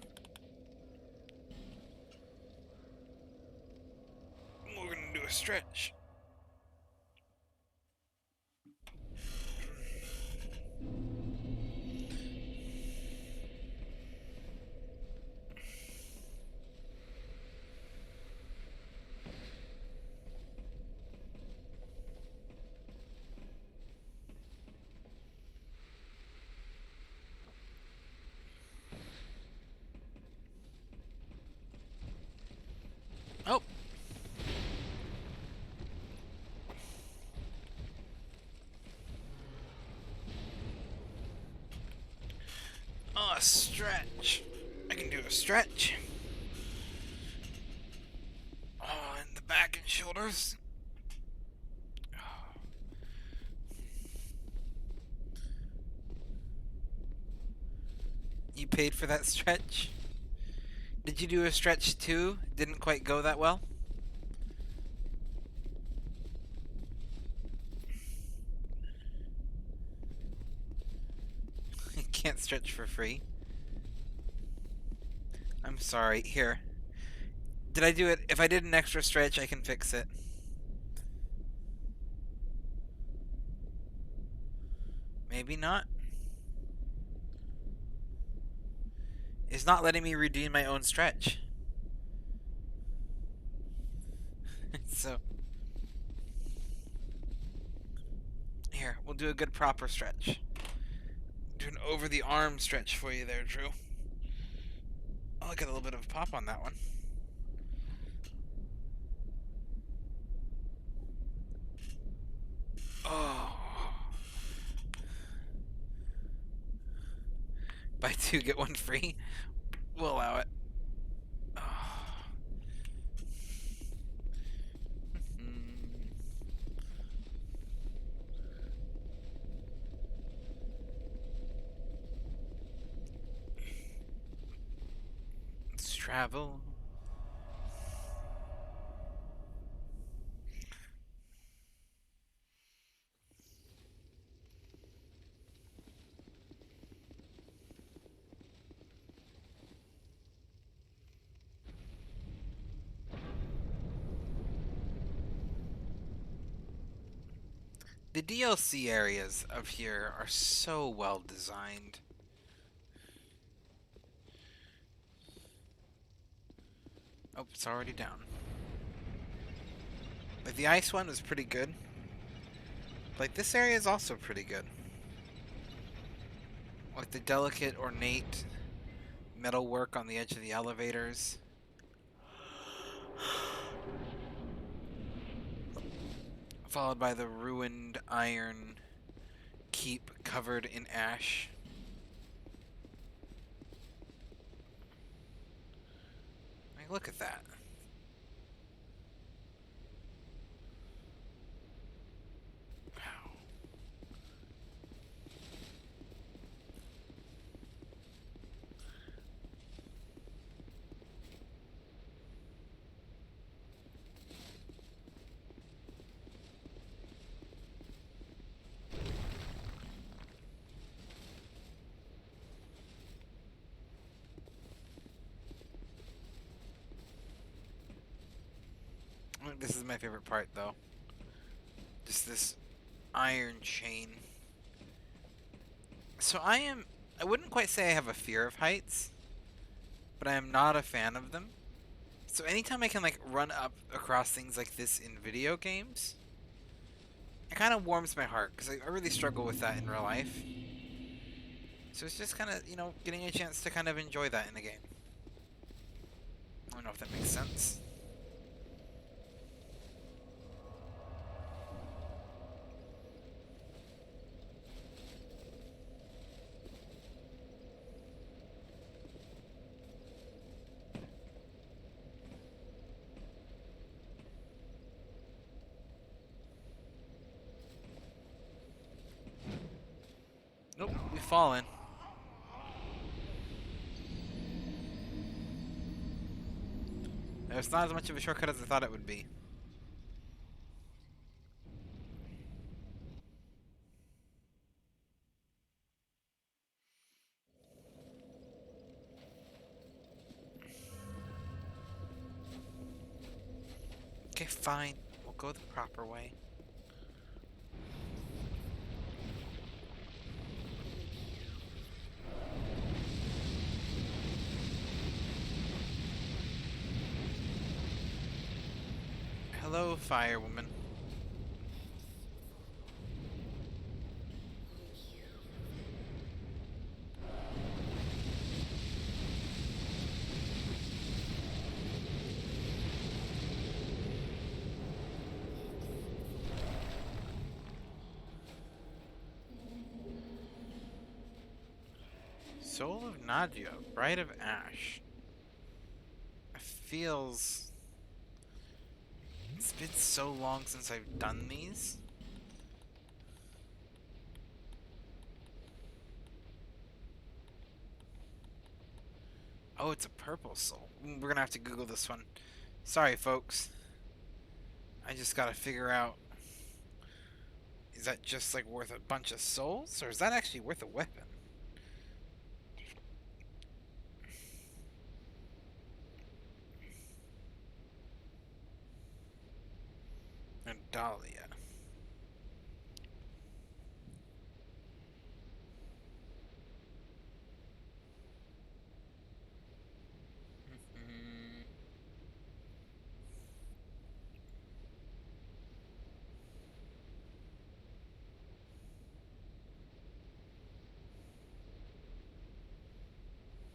We're gonna do a stretch. Oh. Oh, a stretch. I can do a stretch. Oh, and the back and shoulders. You paid for that stretch? Did you do a stretch too? Didn't quite go that well? You can't stretch for free. I'm sorry. Here. Did I do it? If I did an extra stretch, I can fix it. Maybe not. It's not letting me redeem my own stretch. So, here, we'll do a good proper stretch. Do an over the arm stretch for you there, Drew. I'll get a little bit of pop on that one. Oh. Buy two, get one free. We'll allow it. Oh. Let's travel. The DLC areas of here are so well designed. Oh, it's already down. Like, the ice one was pretty good. Like, this area is also pretty good. Like, the delicate, ornate metal work on the edge of the elevators. Followed by the ruined iron keep covered in ash. I mean, look at that. Wow. This is my favorite part, though. Just this iron chain. So I wouldn't quite say I have a fear of heights, but I am not a fan of them. So anytime I can, like, run up across things like this in video games, it kind of warms my heart, because I really struggle with that in real life. So it's just kind of, you know, getting a chance to kind of enjoy that in the game. I don't know if that makes sense. Nope, we've fallen. It's not as much of a shortcut as I thought it would be. Okay, fine. We'll go the proper way. Hello, firewoman. Soul of Nadia, Bride of Ash. It feels It's been so long since I've done these. Oh, it's a purple soul. We're gonna have to Google this one. Sorry, folks. I just gotta figure out, is that just like worth a bunch of souls, or is that actually worth a weapon? And Dahlia. Mhm.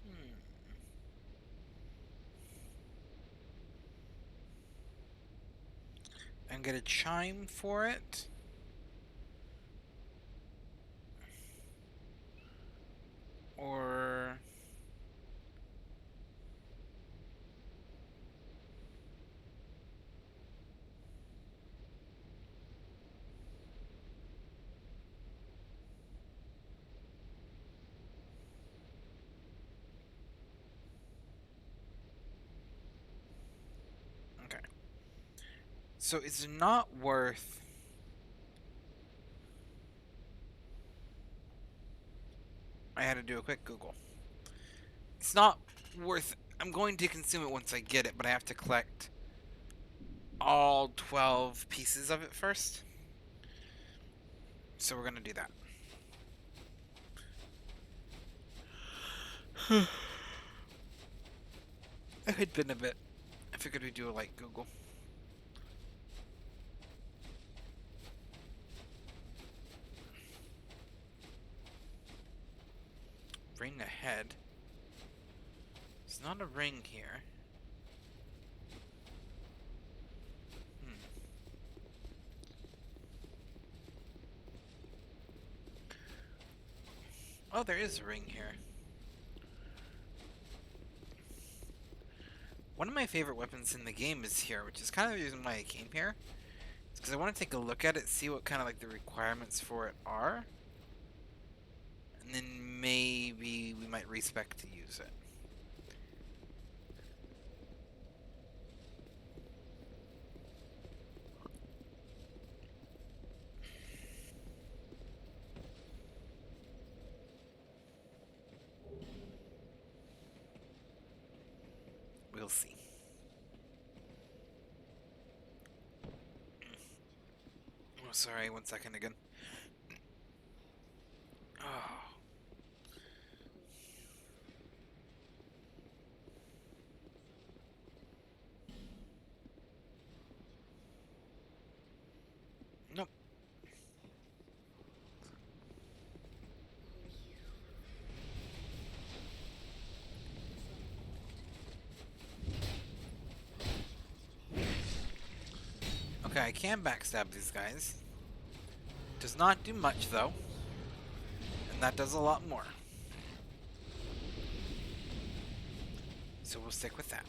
Hmm. And get a chime for it. Or okay. So it's not worth. I had to do a quick Google. It's not worth. I'm going to consume it once I get it, but I have to collect all 12 pieces of it first. So we're gonna do that. I had been a bit. I figured we'd do a like Google. Ring ahead. It's not a ring here. Hmm. Oh, there is a ring here. One of my favorite weapons in the game is here, which is kind of the reason why I came here. It's because I want to take a look at it, see what kind of like the requirements for it are. And then maybe we might respec to use it. We'll see. Oh, sorry, 1 second again. Oh. Nope. Okay, I can backstab these guys. Does not do much though. And that does a lot more. So we'll stick with that.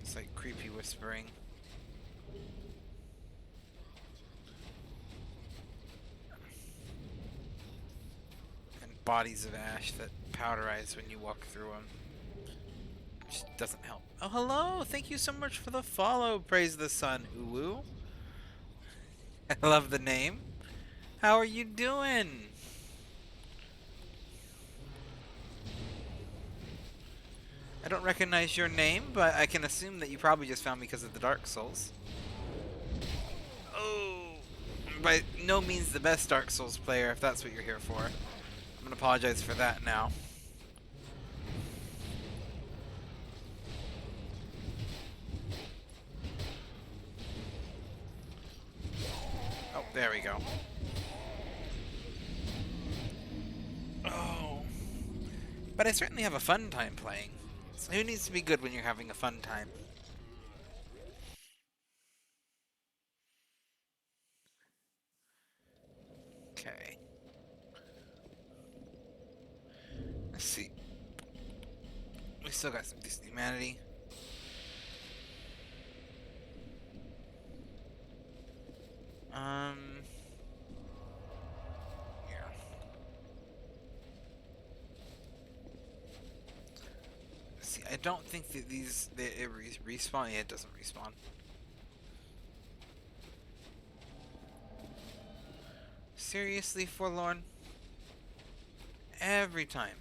It's like creepy whispering. And bodies of ash that powderize when you walk through them. Which doesn't help. Oh, hello! Thank you so much for the follow. Praise the sun, Uwu. I love the name. How are you doing? I don't recognize your name, but I can assume that you probably just found me because of the Dark Souls. Oh, by no means the best Dark Souls player, if that's what you're here for. I'm gonna apologize for that now. Oh, there we go. Oh. But I certainly have a fun time playing. So who needs to be good when you're having a fun time? Okay. Let's see. We still got some decent humanity. Yeah. See, I don't think that it respawn. Yeah, it doesn't respawn. Seriously, Forlorn? Every time.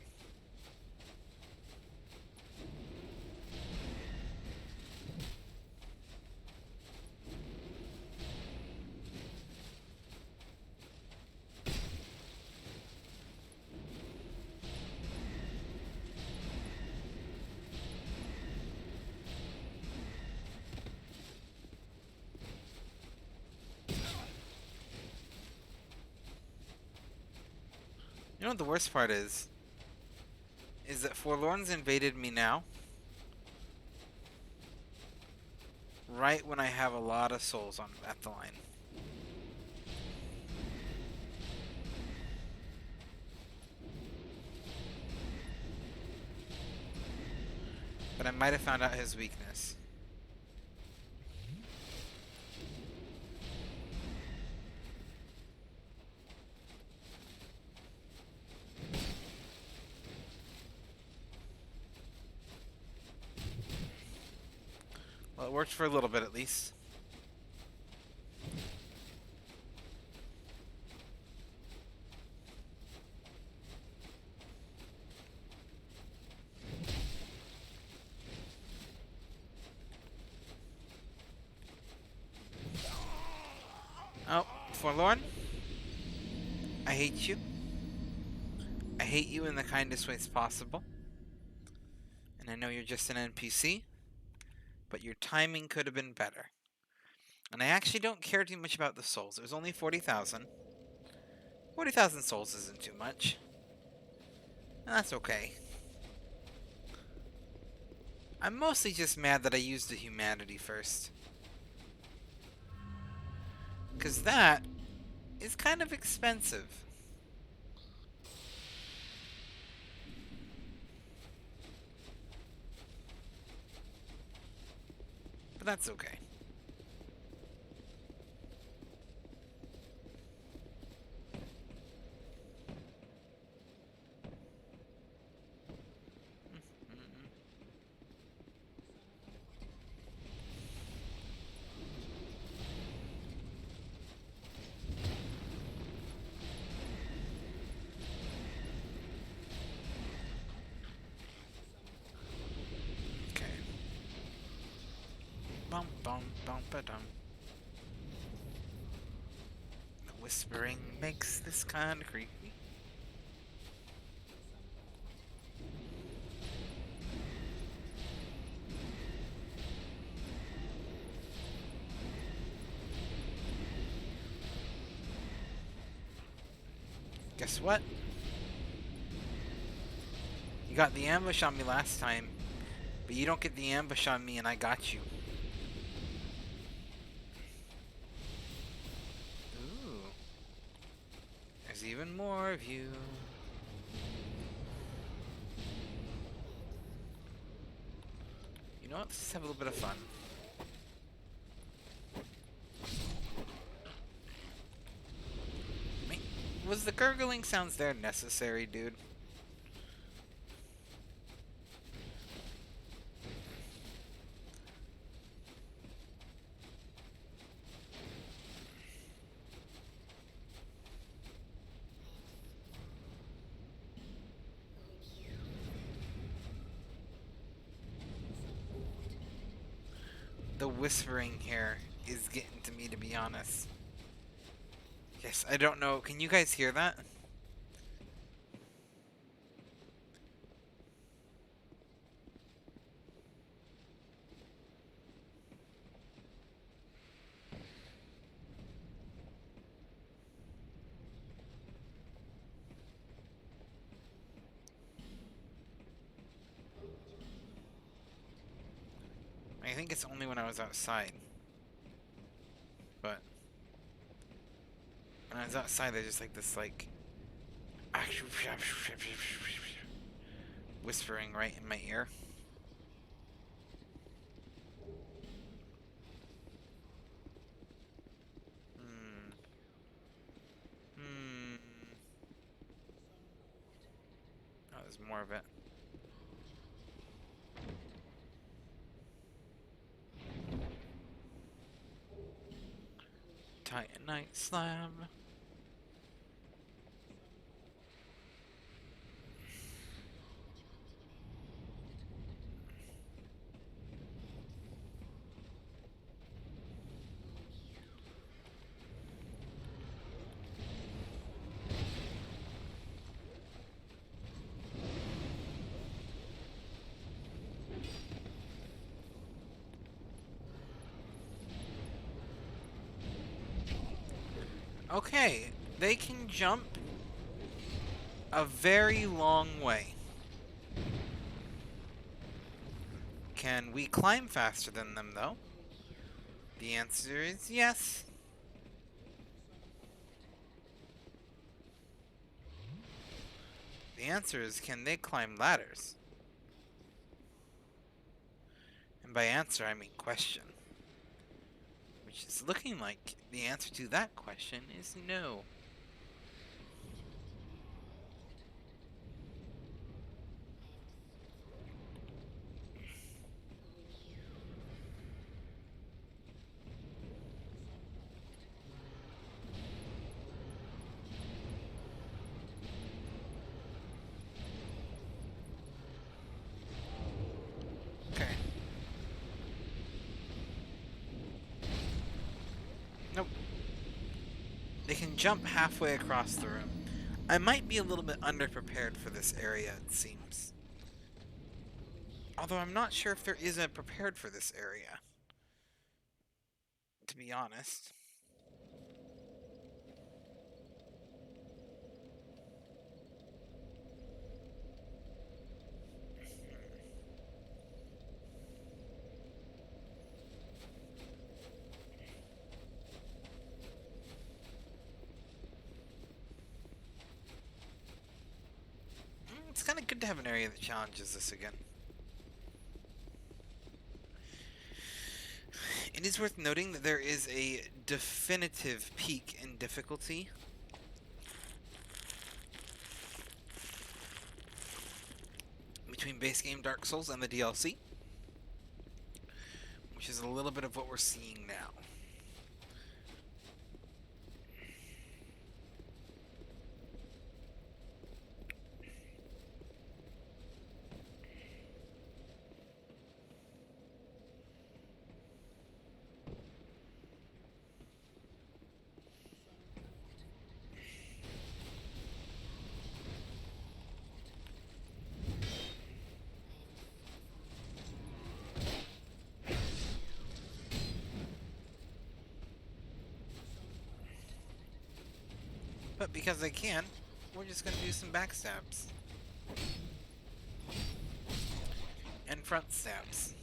You know what the worst part is? Is that Forlorn's invaded me now. Right when I have a lot of souls on at the line. But I might have found out his weakness. Well, it worked for a little bit at least. Oh, Forlorn? I hate you. I hate you in the kindest ways possible. And I know you're just an NPC, but your timing could have been better. And I actually don't care too much about the souls. There's only 40,000. 40,000 souls isn't too much. And that's okay. I'm mostly just mad that I used the humanity first. Because that is kind of expensive. But that's okay. Okay. Bum bum bum ba dum. The whispering makes this kind of creepy. Guess what? You got the ambush on me last time, but you don't get the ambush on me and I got you. Ooh. There's even more of you. You know what? Let's just have a little bit of fun. Wait, was the gurgling sounds there necessary, dude? The whispering here is getting to me, to be honest. Yes, I don't know. Can you guys hear that? I think it's only when I was outside. But when I was outside, there's just like this, like... whispering right in my ear. Hmm. Oh, there's more of it. Titanite slab. Okay, they can jump a very long way. Can we climb faster than them, though? The answer is yes. The answer is, can they climb ladders? And by answer, I mean question. Which is looking like the answer to that question is no. Okay. Nope. They can jump halfway across the room. I might be a little bit underprepared for this area, it seems. Although I'm not sure if there is a prepared for this area, to be honest. It's kind of good to have an area that challenges this again. It is worth noting that there is a definitive peak in difficulty. Between base game Dark Souls and the DLC. Which is a little bit of what we're seeing now. But because I can, we're just going to do some backstabs. And front stabs.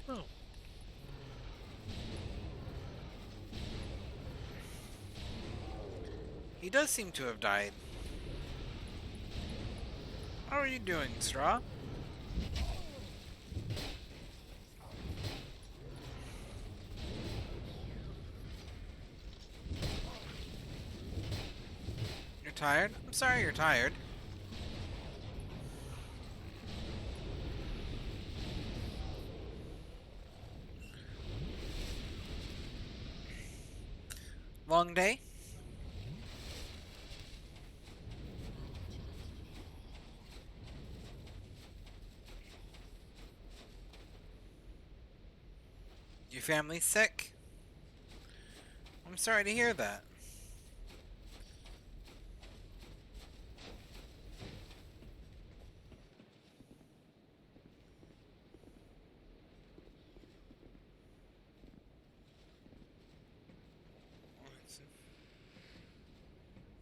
Oh. He does seem to have died. How are you doing, Straw? You're tired? I'm sorry you're tired. Long day? Your family's sick? I'm sorry to hear that.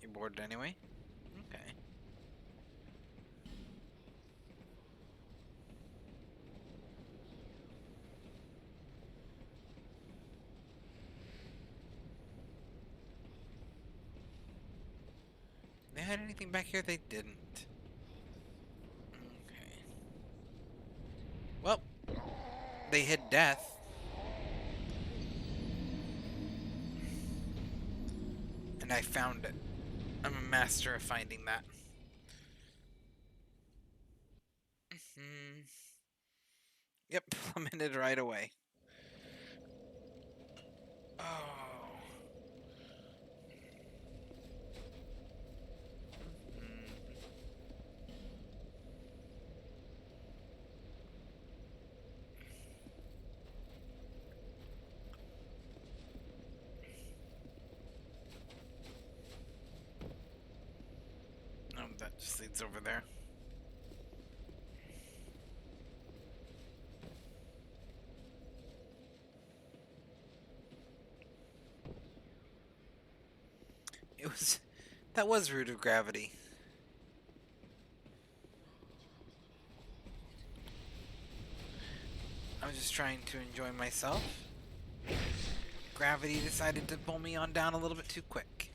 You bored anyway? Okay. had anything back here? They didn't. Okay. Well, they hid death. And I found it. I'm a master of finding that. Yep, plummeted right away. Oh. Oh, that just leads over there. That was Root of Gravity. I was just trying to enjoy myself. Gravity decided to pull me on down a little bit too quick.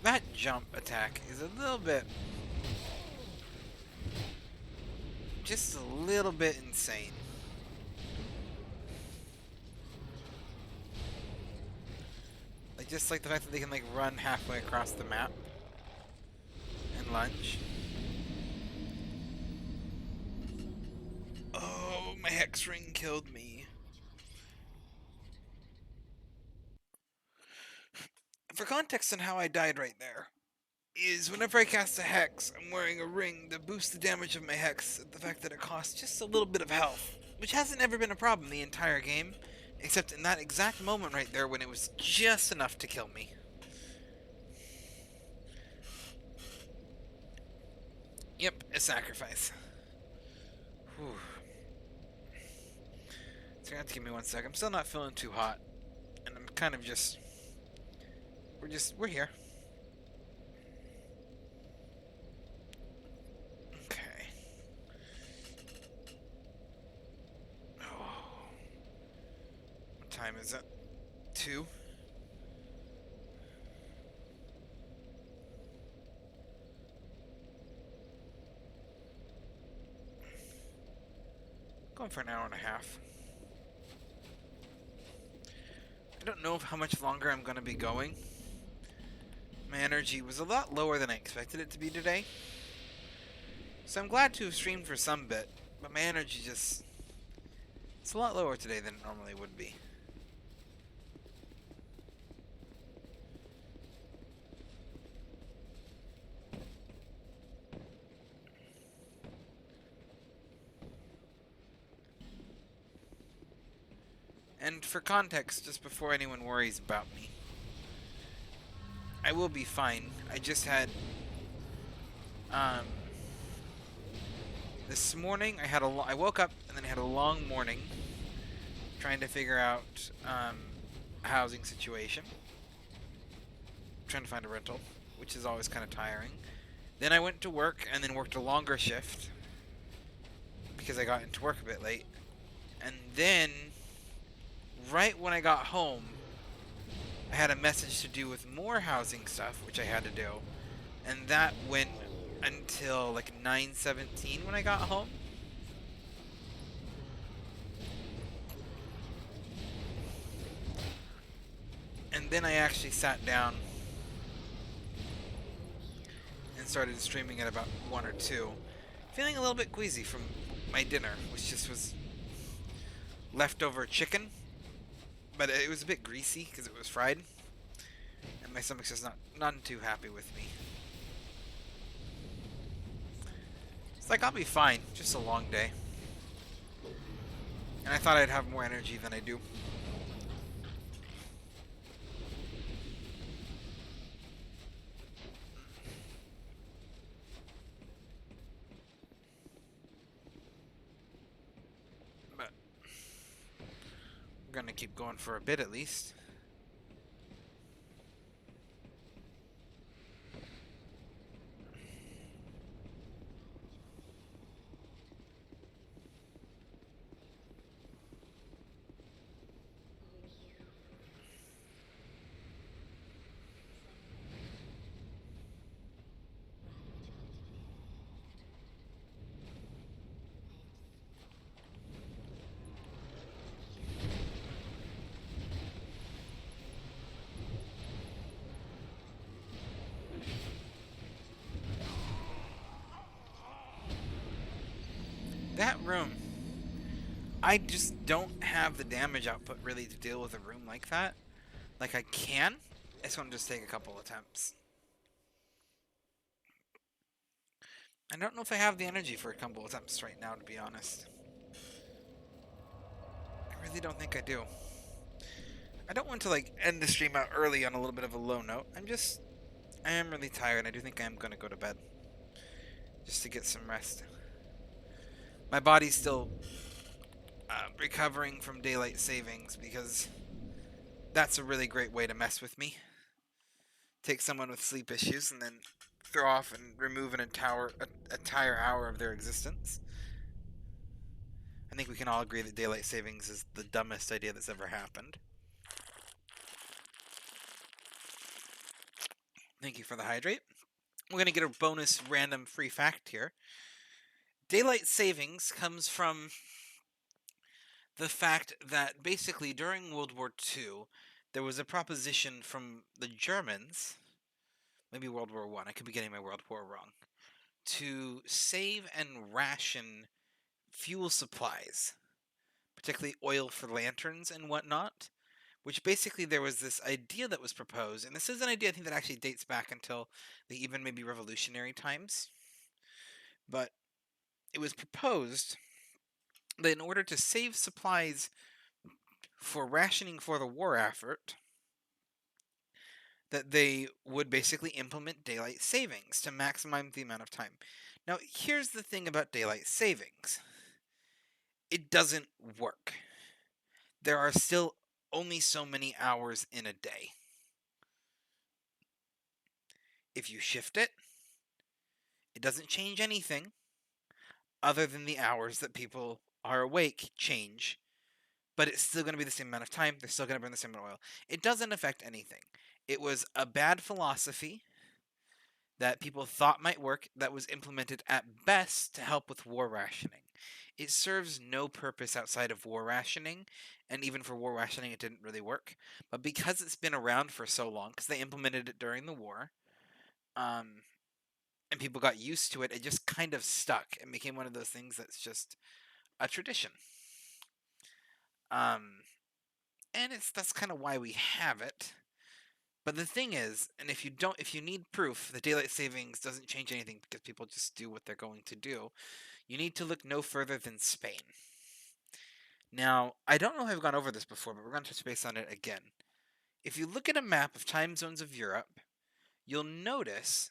That jump attack is a little bit... just a little bit insane. Like, just like the fact that they can like run halfway across the map and lunge. Oh, my hex ring killed me. For context on how I died right there, is whenever I cast a hex, I'm wearing a ring to boost the damage of my hex, the fact that it costs just a little bit of health, which hasn't ever been a problem the entire game, except in that exact moment right there when it was just enough to kill me. Yep, a sacrifice. Whew. So you're gonna have to give me 1 sec. I'm still not feeling too hot, and I'm kind of just... We're here. Okay. Oh. What time is it? 2? Going for an hour and a half. I don't know how much longer I'm going to be going. My energy was a lot lower than I expected it to be today. So I'm glad to have streamed for some bit, but my energy just... it's a lot lower today than it normally would be. And for context, just before anyone worries about me, I will be fine. I just had, this morning I woke up and then had a long morning trying to figure out, a housing situation. Trying to find a rental, which is always kind of tiring. Then I went to work and then worked a longer shift because I got into work a bit late. And then, right when I got home, I had a message to do with more housing stuff, which I had to do. And that went until like 9:17 when I got home. And then I actually sat down and started streaming at about 1 or 2. Feeling a little bit queasy from my dinner, which just was leftover chicken. But it was a bit greasy because it was fried. And my stomach's just not too happy with me. It's like, I'll be fine. Just a long day. And I thought I'd have more energy than I do. gonna keep going for a bit at least. That room. I just don't have the damage output really to deal with a room like that. Like I can. It's gonna just take a couple attempts. I don't know if I have the energy for a couple attempts right now, to be honest. I really don't think I do. I don't want to like end the stream out early on a little bit of a low note. I am really tired. I do think I am gonna go to bed. Just to get some rest. My body's still recovering from daylight savings because that's a really great way to mess with me. Take someone with sleep issues and then throw off and remove an entire hour of their existence. I think we can all agree that daylight savings is the dumbest idea that's ever happened. Thank you for the hydrate. We're going to get a bonus random free fact here. Daylight savings comes from the fact that basically during World War II, there was a proposition from the Germans, maybe World War I, I could be getting my World War wrong, to save and ration fuel supplies, particularly oil for lanterns and whatnot, which basically there was this idea that was proposed, and this is an idea I think that actually dates back until the even maybe revolutionary times, but it was proposed that in order to save supplies for rationing for the war effort, that they would basically implement daylight savings to maximize the amount of time. Now, here's the thing about daylight savings. It doesn't work. There are still only so many hours in a day. If you shift it, it doesn't change anything other than the hours that people are awake change, but it's still going to be the same amount of time. They're still going to burn the same amount of oil. It doesn't affect anything. It was a bad philosophy that people thought might work that was implemented at best to help with war rationing. It serves no purpose outside of war rationing, and even for war rationing it didn't really work. But because it's been around for so long, because they implemented it during the war, and people got used to it, it just kind of stuck and became one of those things that's just a tradition. And that's kind of why we have it. But the thing is, and if you need proof that daylight savings doesn't change anything because people just do what they're going to do, you need to look no further than Spain. Now, I don't know if I've gone over this before, but we're going to touch base on it again. If you look at a map of time zones of Europe, you'll notice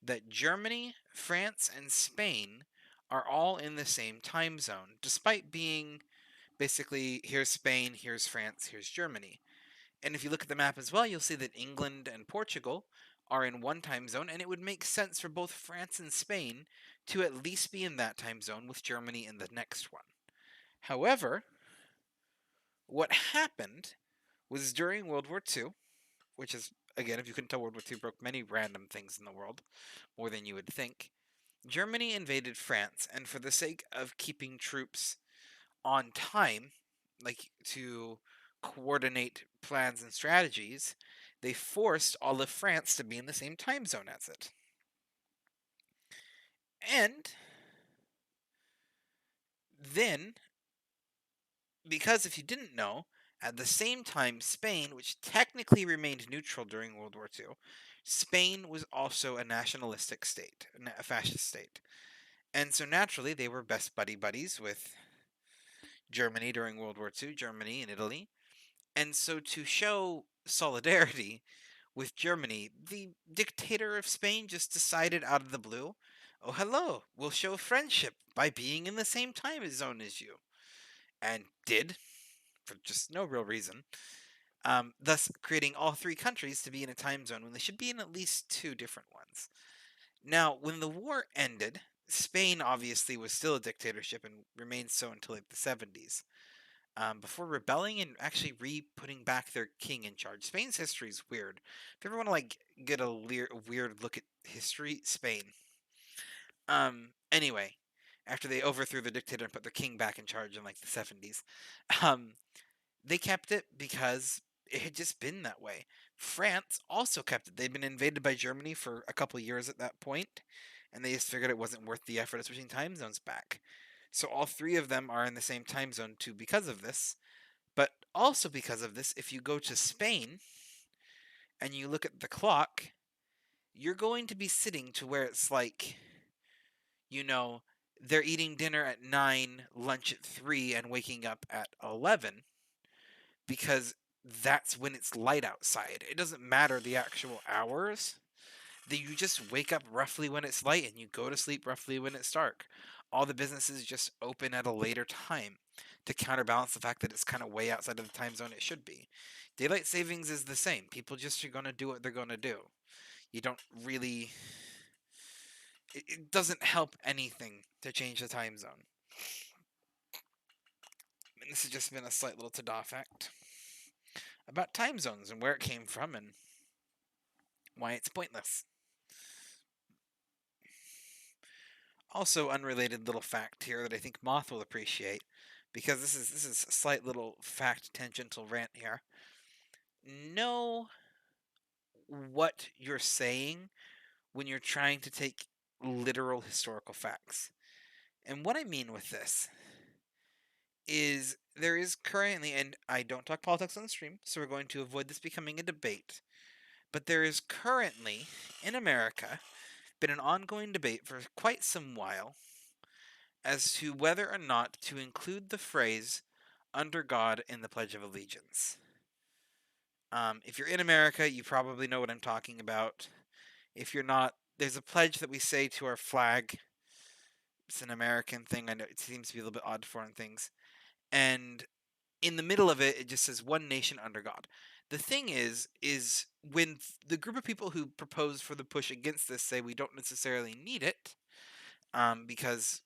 that Germany, France, and Spain are all in the same time zone, despite being basically here's Spain, here's France, here's Germany. And if you look at the map as well, you'll see that England and Portugal are in one time zone, and it would make sense for both France and Spain to at least be in that time zone, with Germany in the next one. However, what happened was during World War II, which is, again, if you couldn't tell, World War II broke many random things in the world, more than you would think. Germany invaded France, and for the sake of keeping troops on time, like to coordinate plans and strategies, they forced all of France to be in the same time zone as it. And then, because if you didn't know, at the same time, Spain, which technically remained neutral during World War II, Spain was also a nationalistic state, a fascist state. And so naturally, they were best buddies with Germany during World War II, Germany and Italy. And so to show solidarity with Germany, the dictator of Spain just decided out of the blue, oh, hello, we'll show friendship by being in the same time zone as you. And did. for just no real reason, thus creating all three countries to be in a time zone when they should be in at least two different ones. Now, when the war ended, Spain obviously was still a dictatorship and remained so until like the 70s, before rebelling and actually re-putting back their king in charge. Spain's history is weird. If you ever want to like get a weird look at history, Spain. Anyway, after they overthrew the dictator and put their king back in charge in like the 70s, um, they kept it because it had just been that way. France also kept it. They'd been invaded by Germany for a couple years at that point, and they just figured it wasn't worth the effort of switching time zones back. So all three of them are in the same time zone too because of this. But also because of this, if you go to Spain and you look at the clock, you're going to be sitting to where it's like, you know, they're eating dinner at 9, lunch at 3, and waking up at 11 because that's when it's light outside. It doesn't matter the actual hours. That you just wake up roughly when it's light and you go to sleep roughly when it's dark. All the businesses just open at a later time to counterbalance the fact that it's kind of way outside of the time zone it should be. Daylight savings is the same. People just are going to do what they're going to do. You don't really. It doesn't help anything to change the time zone. And this has just been a slight little ta-da fact about time zones and where it came from and why it's pointless. Also, unrelated little fact here that I think Moth will appreciate, because this is a slight little fact tangential rant here. Know what you're saying when you're trying to take literal historical facts. And what I mean with this is there is currently, and I don't talk politics on the stream, so we're going to avoid this becoming a debate, but there is currently, in America, been an ongoing debate for quite some while as to whether or not to include the phrase "under God" in the Pledge of Allegiance. If you're in America, you probably know what I'm talking about. If you're not, there's a pledge that we say to our flag. It's an American thing. I know it seems to be a little bit odd to foreign things. And in the middle of it, it just says "one nation under God." The thing is when the group of people who propose for the push against this say we don't necessarily need it, because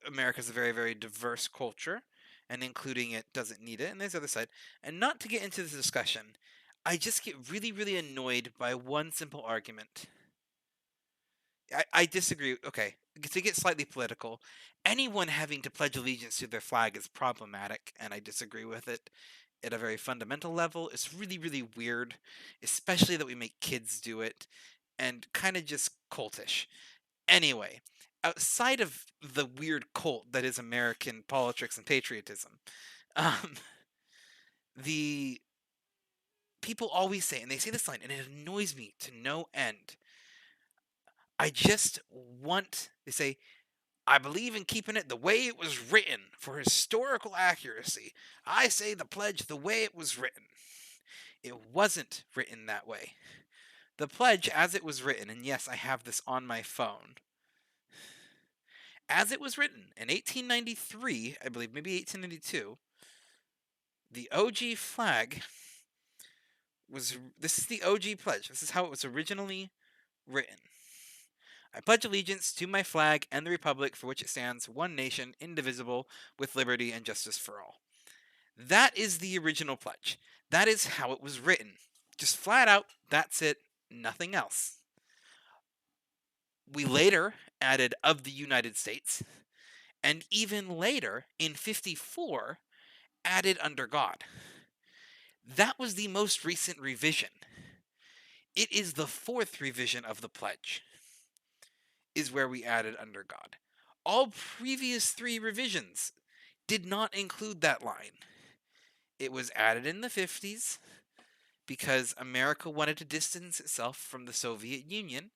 America's a very, very diverse culture, and including it doesn't need it. And there's the other side. And not to get into this discussion, I just get really, really annoyed by one simple argument. I disagree. Okay, to get slightly political, anyone having to pledge allegiance to their flag is problematic, and I disagree with it at a very fundamental level. It's really, really weird, especially that we make kids do it, and kind of just cultish. Anyway, outside of the weird cult that is American politics and patriotism, um, the people always say, and they say this line, and it annoys me to no end. They say, "I believe in keeping it the way it was written for historical accuracy. I say the pledge the way it was written." It wasn't written that way. The pledge, as it was written, and yes, I have this on my phone, as it was written in 1893, I believe, maybe 1892, the OG flag this is the OG pledge. This is how it was originally written. "I pledge allegiance to my flag and the republic for which it stands, one nation, indivisible, with liberty and justice for all." That is the original pledge. That is how it was written. Just flat out, that's it, nothing else. We later added "of the United States," and even later, in 54, added "under God." That was the most recent revision. It is the fourth revision of the pledge, is where we added "under God." All previous three revisions did not include that line. It was added in the 50s because America wanted to distance itself from the Soviet Union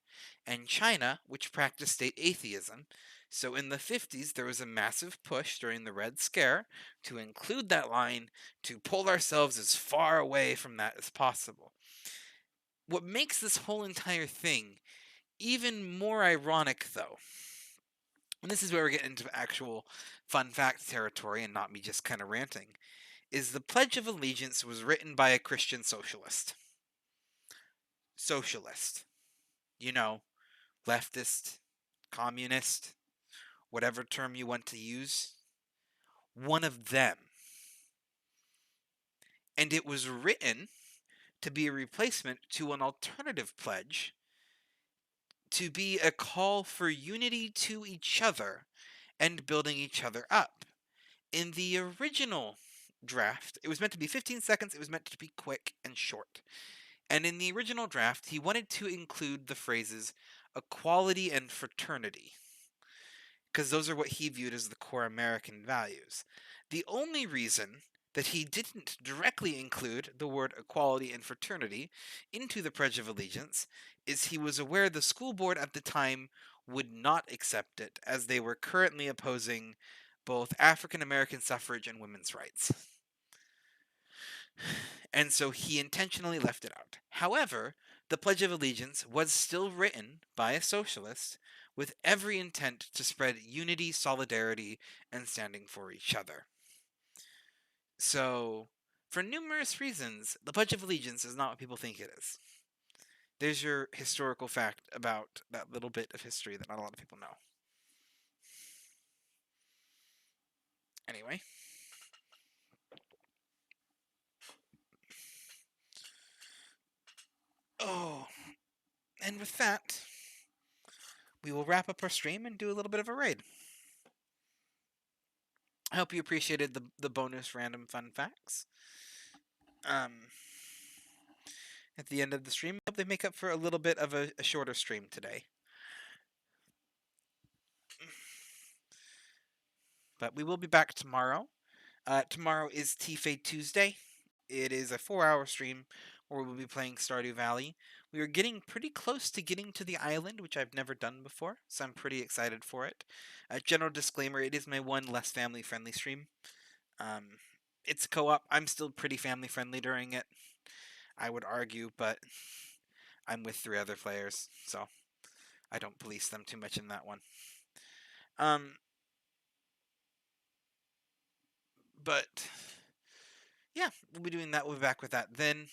and China, which practiced state atheism. So in the 50s, there was a massive push during the Red Scare to include that line to pull ourselves as far away from that as possible. What makes this whole entire thing even more ironic, though, and this is where we're getting into actual fun fact territory and not me just kind of ranting, is the Pledge of Allegiance was written by a Christian socialist. Socialist. You know, leftist, communist, whatever term you want to use. One of them. And it was written to be a replacement to an alternative pledge, to be a call for unity to each other and building each other up. In the original draft, it was meant to be 15 seconds, it was meant to be quick and short. And in the original draft, he wanted to include the phrases equality and fraternity, because those are what he viewed as the core American values. The only reason that he didn't directly include the word equality and fraternity into the Pledge of Allegiance is he was aware the school board at the time would not accept it, as they were currently opposing both African American suffrage and women's rights. And so he intentionally left it out. However, the Pledge of Allegiance was still written by a socialist with every intent to spread unity, solidarity, and standing for each other. So, for numerous reasons, the Pledge of Allegiance is not what people think it is. There's your historical fact about that little bit of history that not a lot of people know. Anyway. Oh, and with that, we will wrap up our stream and do a little bit of a raid. I hope you appreciated the bonus random fun facts. At the end of the stream, I hope they make up for a little bit of a shorter stream today. But we will be back tomorrow. Tomorrow is T-Fade Tuesday. It is a 4-hour stream where we'll be playing Stardew Valley. We are getting pretty close to getting to the island, which I've never done before, so I'm pretty excited for it. General disclaimer, it is my one less family-friendly stream. It's co-op. I'm still pretty family-friendly during it, I would argue, but I'm with 3 other players, so I don't police them too much in that one. But yeah, we'll be doing that. We'll be back with that then.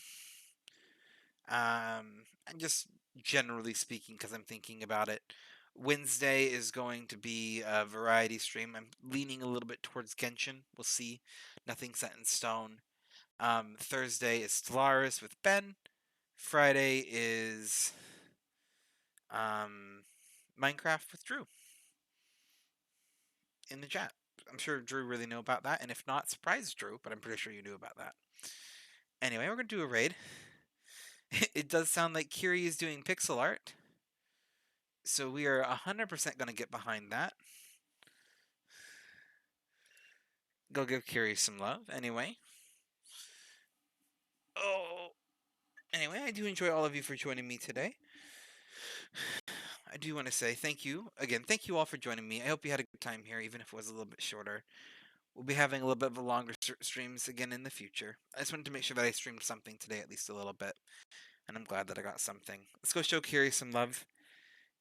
And just generally speaking, because I'm thinking about it, Wednesday is going to be a variety stream. I'm leaning a little bit towards Genshin. We'll see. Nothing set in stone. Thursday is Stellaris with Ben. Friday is Minecraft with Drew in the chat. I'm sure Drew really knew about that, and if not, surprise Drew, but I'm pretty sure you knew about that. Anyway, we're going to do a raid. It does sound like Kiri is doing pixel art, so we are 100% going to get behind that. Go give Kiri some love, anyway. Anyway, I do enjoy all of you for joining me today. I do want to say thank you. Again, thank you all for joining me. I hope you had a good time here, even if it was a little bit shorter. We'll be having a little bit of a longer streams again in the future. I just wanted to make sure that I streamed something today, at least a little bit. And I'm glad that I got something. Let's go show Kiri some love.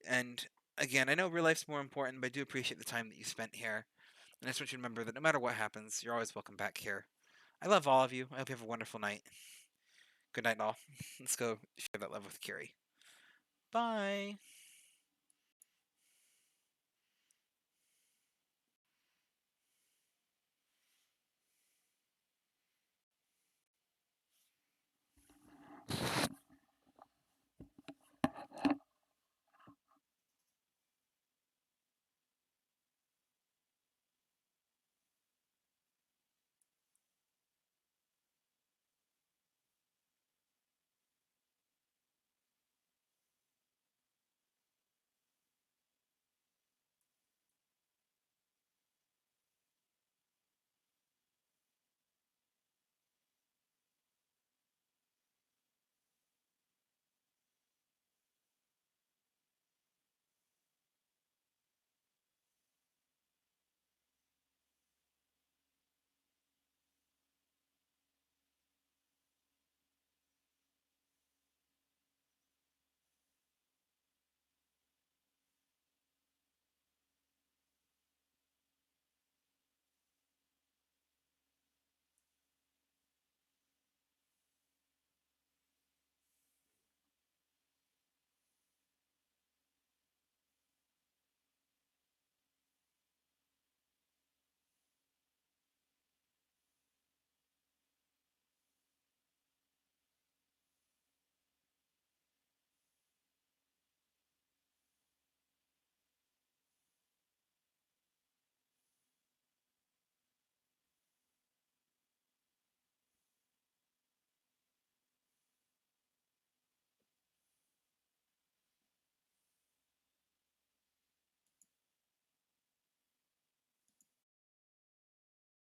And again, I know real life's more important, but I do appreciate the time that you spent here. And I just want you to remember that no matter what happens, you're always welcome back here. I love all of you. I hope you have a wonderful night. Good night, all. Let's go share that love with Kiri. Bye.